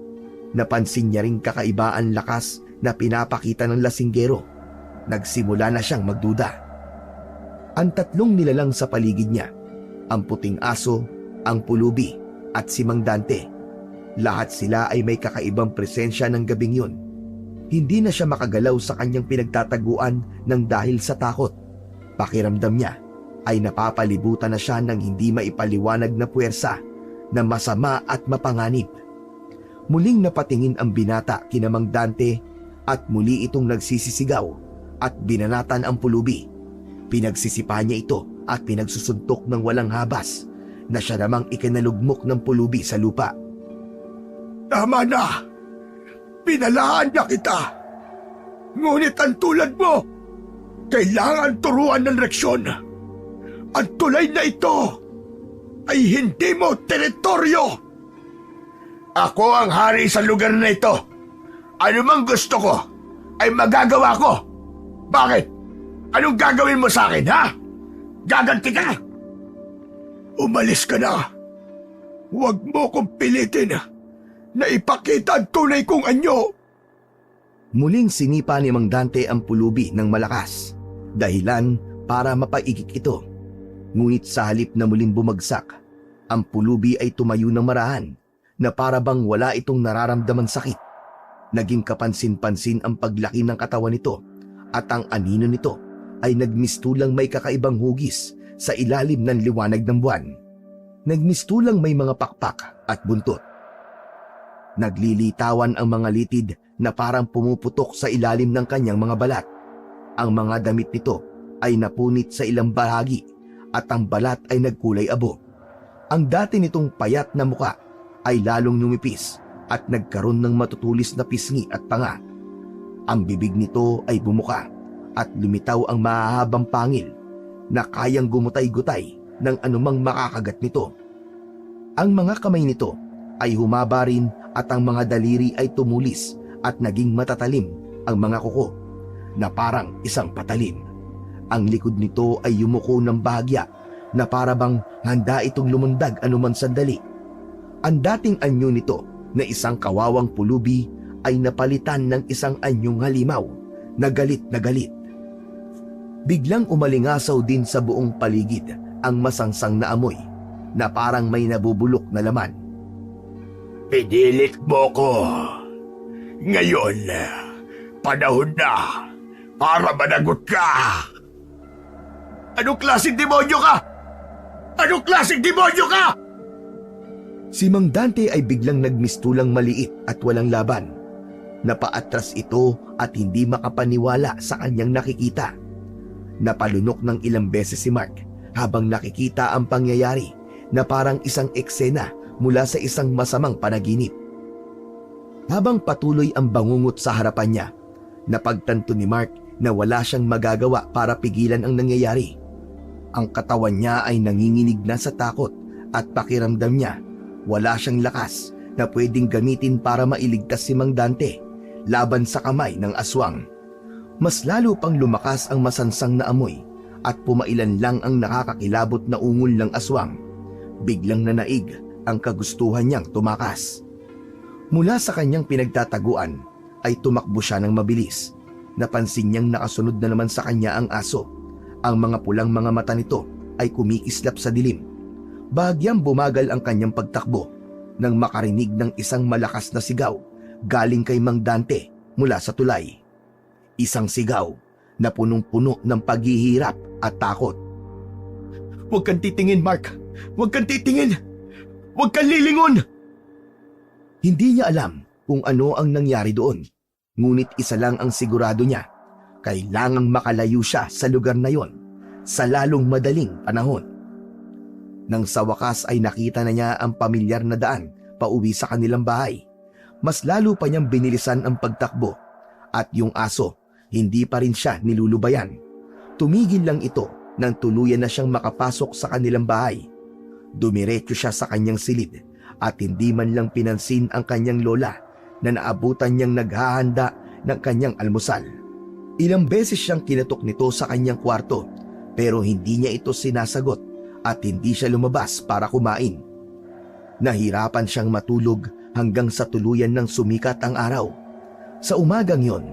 Napansin niya ring kakaibaan lakas na pinapakita ng lasinggero. Nagsimula na siyang magduda. Ang tatlong nilalang sa paligid niya, ang puting aso, ang pulubi at si Mang Dante. Lahat sila ay may kakaibang presensya ng gabing yun. Hindi na siya makagalaw sa kanyang pinagtataguan ng dahil sa takot. Pakiramdam niya ay napapalibutan na siya ng hindi maipaliwanag na puwersa na masama at mapanganib. Muling napatingin ang binata kina Mang Dante at muli itong nagsisisigaw at binanatan ang pulubi. Pinagsisipa niya ito at pinagsusuntok ng walang habas na siya namang ikinalugmok ng pulubi sa lupa. Tama na! Pinalaan na kita! Ngunit ang tulad mo, kailangan turuan ng leksyon. Ang tulay na ito ay hindi mo teritoryo. Ako ang hari sa lugar na ito. Ano mang gusto ko ay magagawa ko. Bakit? Anong gagawin mo sa akin, ha? Gaganti ka? Umalis ka na. Huwag mo kong pilitin na ipakita ang tunay kong anyo. Muling sinipa ni Mang Dante ang pulubi ng malakas, dahilan para mapaigik ito. Ngunit sa halip na muling bumagsak, ang pulubi ay tumayo ng marahan na para bang wala itong nararamdaman sakit. Naging kapansin-pansin ang paglaki ng katawan nito at ang anino nito ay nagmistulang may kakaibang hugis sa ilalim ng liwanag ng buwan. Nagmistulang may mga pakpak at buntot. Naglilitawan ang mga litid na parang pumuputok sa ilalim ng kanyang mga balat. Ang mga damit nito ay napunit sa ilang bahagi at ang balat ay nagkulay abo. Ang dati nitong payat na muka ay lalong numipis at nagkaroon ng matutulis na pisngi at panga. Ang bibig nito ay bumuka at lumitaw ang mahahabang pangil na kayang gumutay-gutay ng anumang makakagat nito. Ang mga kamay nito ay humaba rin at ang mga daliri ay tumulis at naging matatalim ang mga kuko na parang isang patalim. Ang likod nito ay yumuko ng bahagya na para bang handa itong lumundag anuman sandali. Ang dating anyo nito na isang kawawang pulubi ay napalitan ng isang anyong halimaw na galit na galit. Biglang umalingasaw din sa buong paligid ang masangsang na amoy na parang may nabubulok na laman. Pinilit mo ko. Ngayon, panahon na para managot ka. Anong klaseng demonyo ka? Anong klaseng demonyo ka? Si Mang Dante ay biglang nagmistulang maliit at walang laban. Napaatras ito at hindi makapaniwala sa kanyang nakikita. Napalunok ng ilang beses si Mark habang nakikita ang pangyayari na parang isang eksena mula sa isang masamang panaginip. Habang patuloy ang bangungot sa harapan niya, napagtanto ni Mark na wala siyang magagawa para pigilan ang nangyayari. Ang katawan niya ay nanginginig na sa takot at pakiramdam niya wala siyang lakas na pwedeng gamitin para mailigtas si Mang Dante laban sa kamay ng aswang. Mas lalo pang lumakas ang masansang na amoy at pumailan lang ang nakakakilabot na ungol ng aswang. Biglang nanaig ang kagustuhan niyang tumakas. Mula sa kanyang pinagtataguan ay tumakbo siya ng mabilis. Napansin niyang nakasunod na naman sa kanya ang aso. Ang mga pulang mga mata nito ay kumikislap sa dilim. Bahagyang bumagal ang kanyang pagtakbo nang makarinig ng isang malakas na sigaw galing kay Mang Dante mula sa tulay. Isang sigaw na punong-puno ng paghihirap at takot. Huwag kang titingin, Mark. Huwag kang titingin. Huwag kang lilingon. Hindi niya alam kung ano ang nangyari doon. Ngunit isa lang ang sigurado niya. Kailangang makalayo siya sa lugar na yon sa lalong madaling panahon. Nang sa wakas ay nakita na niya ang pamilyar na daan pauwi sa kanilang bahay. Mas lalo pa niyang binilisan ang pagtakbo at yung aso hindi pa rin siya nilulubayan. Tumigil lang ito nang tuluyan na siyang makapasok sa kanilang bahay. Dumiretso siya sa kanyang silid at hindi man lang pinansin ang kanyang lola na naabutan niyang naghahanda ng kanyang almusal. Ilang beses siyang kinatok nito sa kanyang kwarto pero hindi niya ito sinasagot at hindi siya lumabas para kumain. Nahirapan siyang matulog hanggang sa tuluyan ng sumikat ang araw. Sa umagang yon,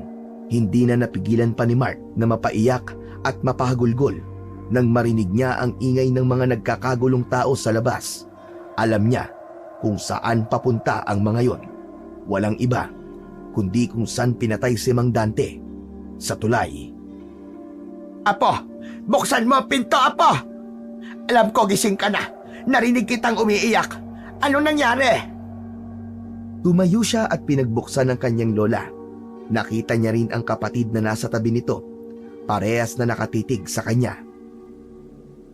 hindi na napigilan pa ni Mark na mapaiyak at mapahagulgol nang marinig niya ang ingay ng mga nagkakagulong tao sa labas. Alam niya kung saan papunta ang mga yon. Walang iba kundi kung saan pinatay si Mang Dante, sa tulay. Apo, buksan mo ang pinto, Apo! Alam ko gising ka na. Narinig kitang umiiyak. Anong nangyari? Tumayo siya at pinagbuksan ng kanyang lola. Nakita niya rin ang kapatid na nasa tabi nito. Parehas na nakatitig sa kanya.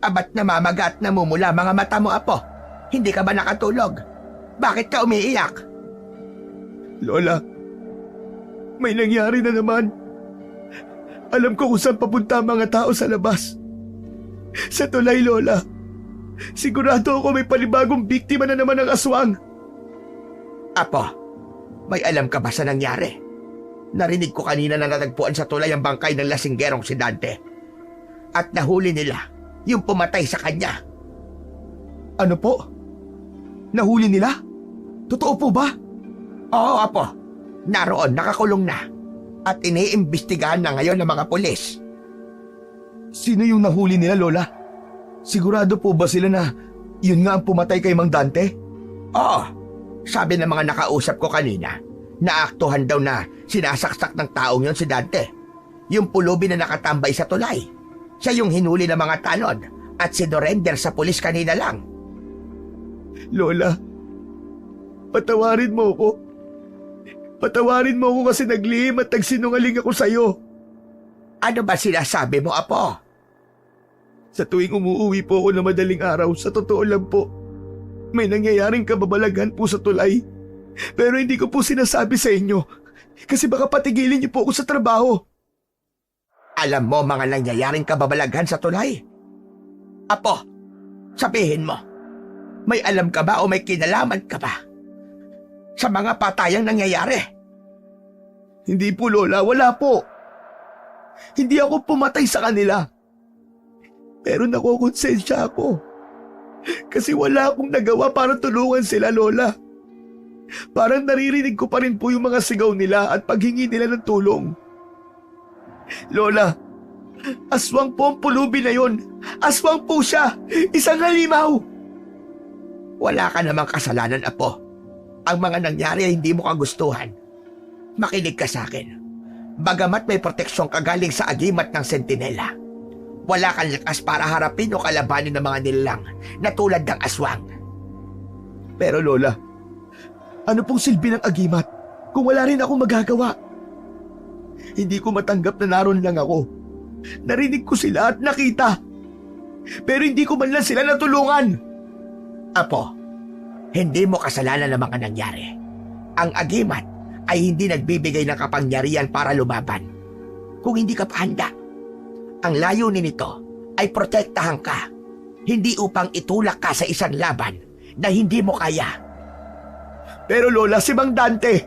Abat namamaga at namumula mga mata mo, Apo? Hindi ka ba nakatulog? Bakit ka umiiyak? Lola, may nangyari na naman. Alam ko kung saan papunta ang mga tao sa labas. Sa tulay, Lola. Sigurado ako may panibagong biktima na naman ng aswang. Apo, may alam ka ba sa nangyari? Narinig ko kanina na natagpuan sa tulay ang bangkay ng lasinggerong si Dante. At nahuli nila yung pumatay sa kanya. Ano po? Nahuli nila? Totoo po ba? Oo, Apo. Naroon, nakakulong na. At iniimbestigahan na ngayon ng mga pulis. Sino yung nahuli nila, Lola? Sigurado po ba sila na yun nga ang pumatay kay Mang Dante? Oo, sabi ng mga nakausap ko kanina, naaktuhan daw na sinasaksak ng taong yon si Dante. Yung pulubi na nakatambay sa tulay. Siya yung hinuli ng mga tanod at sinurrender sa pulis kanina lang. Lola, patawarin mo ako. Patawarin mo ako kasi naglihim at nagsinungaling ako sa'yo. Ano ba sinasabi mo, Apo? Sa tuwing umuuwi po ako na madaling araw, sa totoo lang po, may nangyayaring kababalaghan po sa tulay. Pero hindi ko po sinasabi sa inyo kasi baka patigilin niyo po ako sa trabaho. Alam mo mga nangyayaring kababalaghan sa tulay? Apo, sabihin mo, may alam ka ba o may kinalaman ka ba sa mga patayang nangyayari? Hindi po, Lola, wala po. Hindi ako pumatay sa kanila. Pero nakokonsensya ako. Kasi wala akong nagawa para tulungan sila, Lola. Parang naririnig ko pa rin po yung mga sigaw nila at paghingi nila ng tulong. Lola, aswang po ang pulubi na yon. Aswang po siya. Isang halimaw. Wala ka namang kasalanan, Apo. Ang mga nangyari ay hindi mo kagustuhan. Makinig ka sa akin. Bagamat may proteksyon ka galing sa agimat ng sentinela, wala kang lakas para harapin o kalabanin ng mga nilalang na tulad ng aswang. Pero Lola, ano pong silbi ng agimat kung wala rin akong magagawa? Hindi ko matanggap na naroon lang ako. Narinig ko sila at nakita. Pero hindi ko man lang sila natulungan. Apo, hindi mo kasalanan ng mga nangyari. Ang agimat ay hindi nagbibigay ng kapangyarihan para lumaban kung hindi ka pa handa. Ang layunin nito ay protektahan ka, hindi upang itulak ka sa isang laban na hindi mo kaya. Pero Lola, si Mang Dante,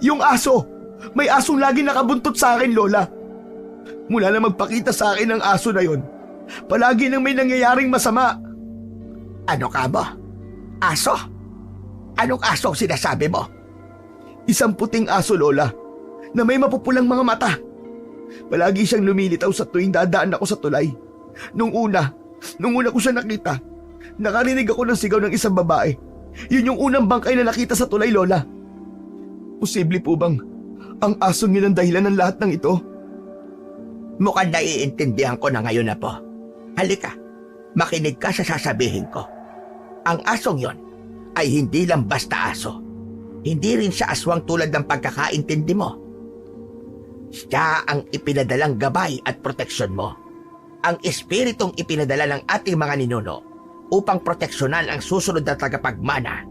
yung aso, may asong lagi nakabuntot sa akin, Lola. Mula na magpakita sa akin ang aso na yon, palagi nang may nangyayaring masama. Ano ka mo? Aso? Anong aso ang sinasabi mo? Isang puting aso, Lola, na may mapupulang mga mata. Palagi siyang lumilitaw sa tuwing dadaan ako sa tulay. Nung una ko siya nakita, nakarinig ako ng sigaw ng isang babae. Yun yung unang bangkay na nakita sa tulay, Lola. Posible po bang ang asong yun ang dahilan ng lahat ng ito? Mukhang naiintindihan ko na ngayon na po. Halika, makinig ka sa sasabihin ko. Ang asong yon ay hindi lang basta aso. Hindi rin siya aswang tulad ng pagkakaintindi mo. Siya ang ipinadalang gabay at proteksyon mo. Ang espiritong ipinadala ng ating mga ninuno upang proteksyonan ang susunod na tagapagmana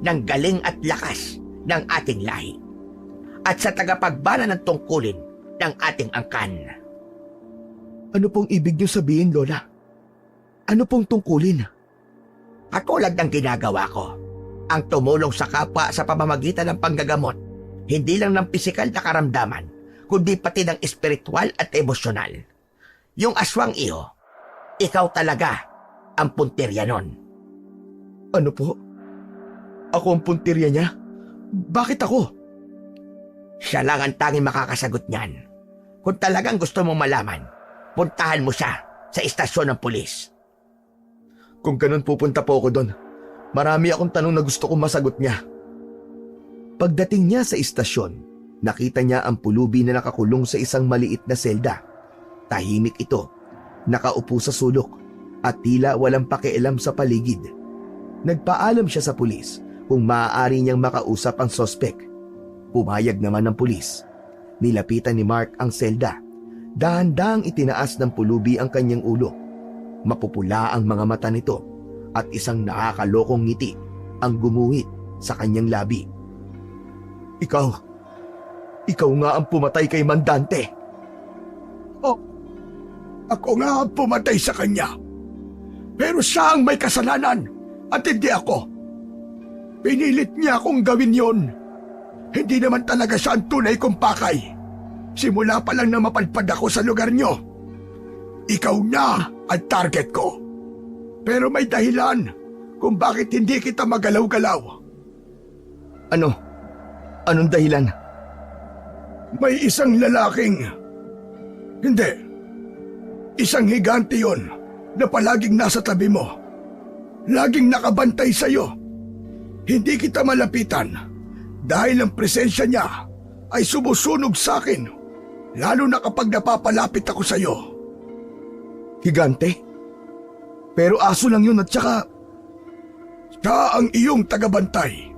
ng galing at lakas ng ating lahi at sa tagapagbana ng tungkulin ng ating angkan. Ano pong ibig niyo sabihin, Lola? Ano pong tungkulin? Katulad ng ginagawa ko, ang tumulong sa kapwa sa pamamagitan ng panggagamot, hindi lang ng pisikal na karamdaman, kundi pati ng espiritual at emosyonal. Yung aswang iyo, ikaw talaga ang puntirya nun. Ano po? Ako ang puntirya niya? Bakit ako? Siya lang ang tanging makakasagot niyan. Kung talagang gusto mong malaman, puntahan mo siya sa istasyon ng pulis. Kung ganun pupunta po ako doon. Marami akong tanong na gusto kong masagot niya. Pagdating niya sa istasyon, nakita niya ang pulubi na nakakulong sa isang maliit na selda. Tahimik ito, nakaupo sa sulok at tila walang pakialam sa paligid. Nagpaalam siya sa pulis kung maaari niyang makausap ang sospek. Pumayag naman ng pulis. Nilapitan ni Mark ang selda. Dahan-dahang itinaas ng pulubi ang kanyang ulo. Mapupula ang mga mata nito at isang nakakalokong ngiti ang gumuhit sa kanyang labi. Ikaw nga ang pumatay kay Mang Dante. Oh, ako nga ang pumatay sa kanya. Pero siya ang may kasalanan at hindi ako. Pinilit niya akong gawin yon. Hindi naman talaga siya ang tunay kong pakay. Simula pa lang na mapadpad ako sa lugar niyo. Ikaw na ang target ko. Pero may dahilan kung bakit hindi kita magalaw-galaw. Ano? Anong dahilan? May isang lalaking... Hindi. Isang higante yon na palaging nasa tabi mo. Laging nakabantay sa'yo. Hindi kita malapitan dahil ang presensya niya ay sumusunog sa akin, lalo na kapag napapalapit ako sa'yo. Higante? Pero aso lang yun at saka... Siya ang iyong tagabantay.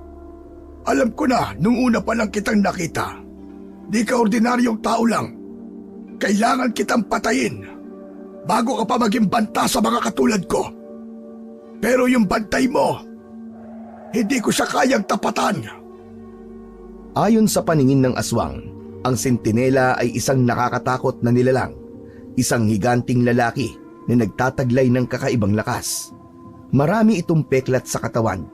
Alam ko na nung una pa lang kitang nakita. Di ka ordinaryong tao lang. Kailangan kitang patayin bago ka pa maging banta sa mga katulad ko. Pero yung bantay mo, hindi ko siya kayang tapatan. Ayon sa paningin ng aswang, ang sentinela ay isang nakakatakot na nilalang, isang higanting lalaki na nagtataglay ng kakaibang lakas. Marami itong peklat sa katawan,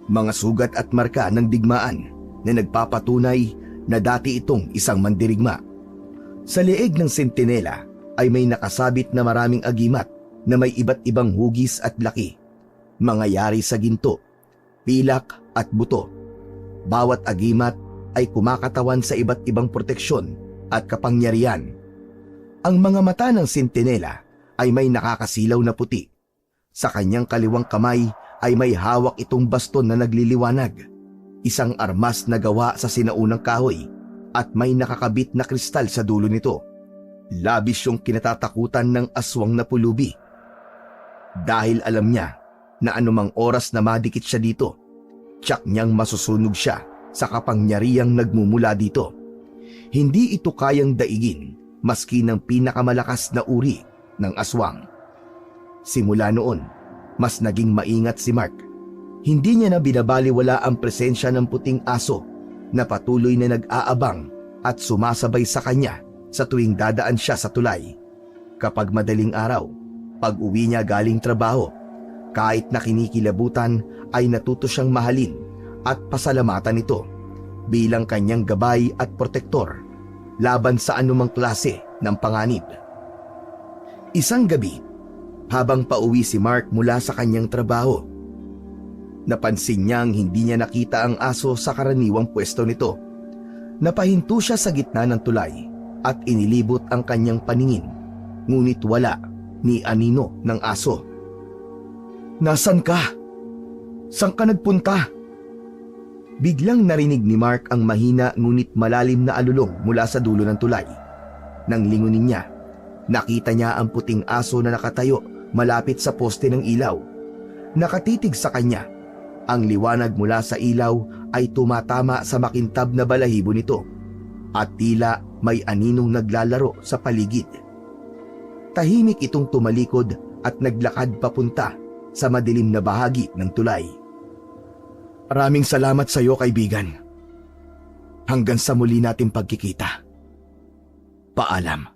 mga sugat at marka ng digmaan na nagpapatunay na dati itong isang mandirigma. Sa leeg ng sentinela ay may nakasabit na maraming agimat na may iba't ibang hugis at laki, mga yari sa ginto, pilak at buto. Bawat agimat ay kumakatawan sa iba't ibang proteksyon at kapangyarihan. Ang mga mata ng sentinela ay may nakakasilaw na puti. Sa kanyang kaliwang kamay ay may hawak itong baston na nagliliwanag, isang armas na gawa sa sinaunang kahoy at may nakakabit na kristal sa dulo nito. Labis yung kinatatakutan ng aswang na pulubi. Dahil alam niya na anumang oras na madikit siya dito, tiyak niyang masusunog siya sa kapangyarihang nagmumula dito. Hindi ito kayang daigin maski ng pinakamalakas na uri ng aswang. Simula noon, mas naging maingat si Mark. Hindi niya na binabaliwala ang presensya ng puting aso na patuloy na nag-aabang at sumasabay sa kanya sa tuwing dadaan siya sa tulay. Kapag madaling araw, pag uwi niya galing trabaho, kahit na kinikilabutan ay natuto siyang mahalin at pasalamatan ito bilang kanyang gabay at protektor laban sa anumang klase ng panganib. Isang gabi, habang pauwi si Mark mula sa kanyang trabaho, napansin niyang hindi niya nakita ang aso sa karaniwang pwesto nito. Napahinto siya sa gitna ng tulay at inilibot ang kanyang paningin, ngunit wala ni anino ng aso. "Nasaan ka? Saan ka nagpunta?" Biglang narinig ni Mark ang mahina ngunit malalim na alulong mula sa dulo ng tulay. Nang lingunin niya, nakita niya ang puting aso na nakatayo malapit sa poste ng ilaw. Nakatitig sa kanya. Ang liwanag mula sa ilaw ay tumatama sa makintab na balahibo nito at tila may aninong naglalaro sa paligid. Tahimik itong tumalikod at naglakad papunta sa madilim na bahagi ng tulay. "Maraming salamat sa iyo, kaibigan. Hanggang sa muli nating pagkikita. Paalam."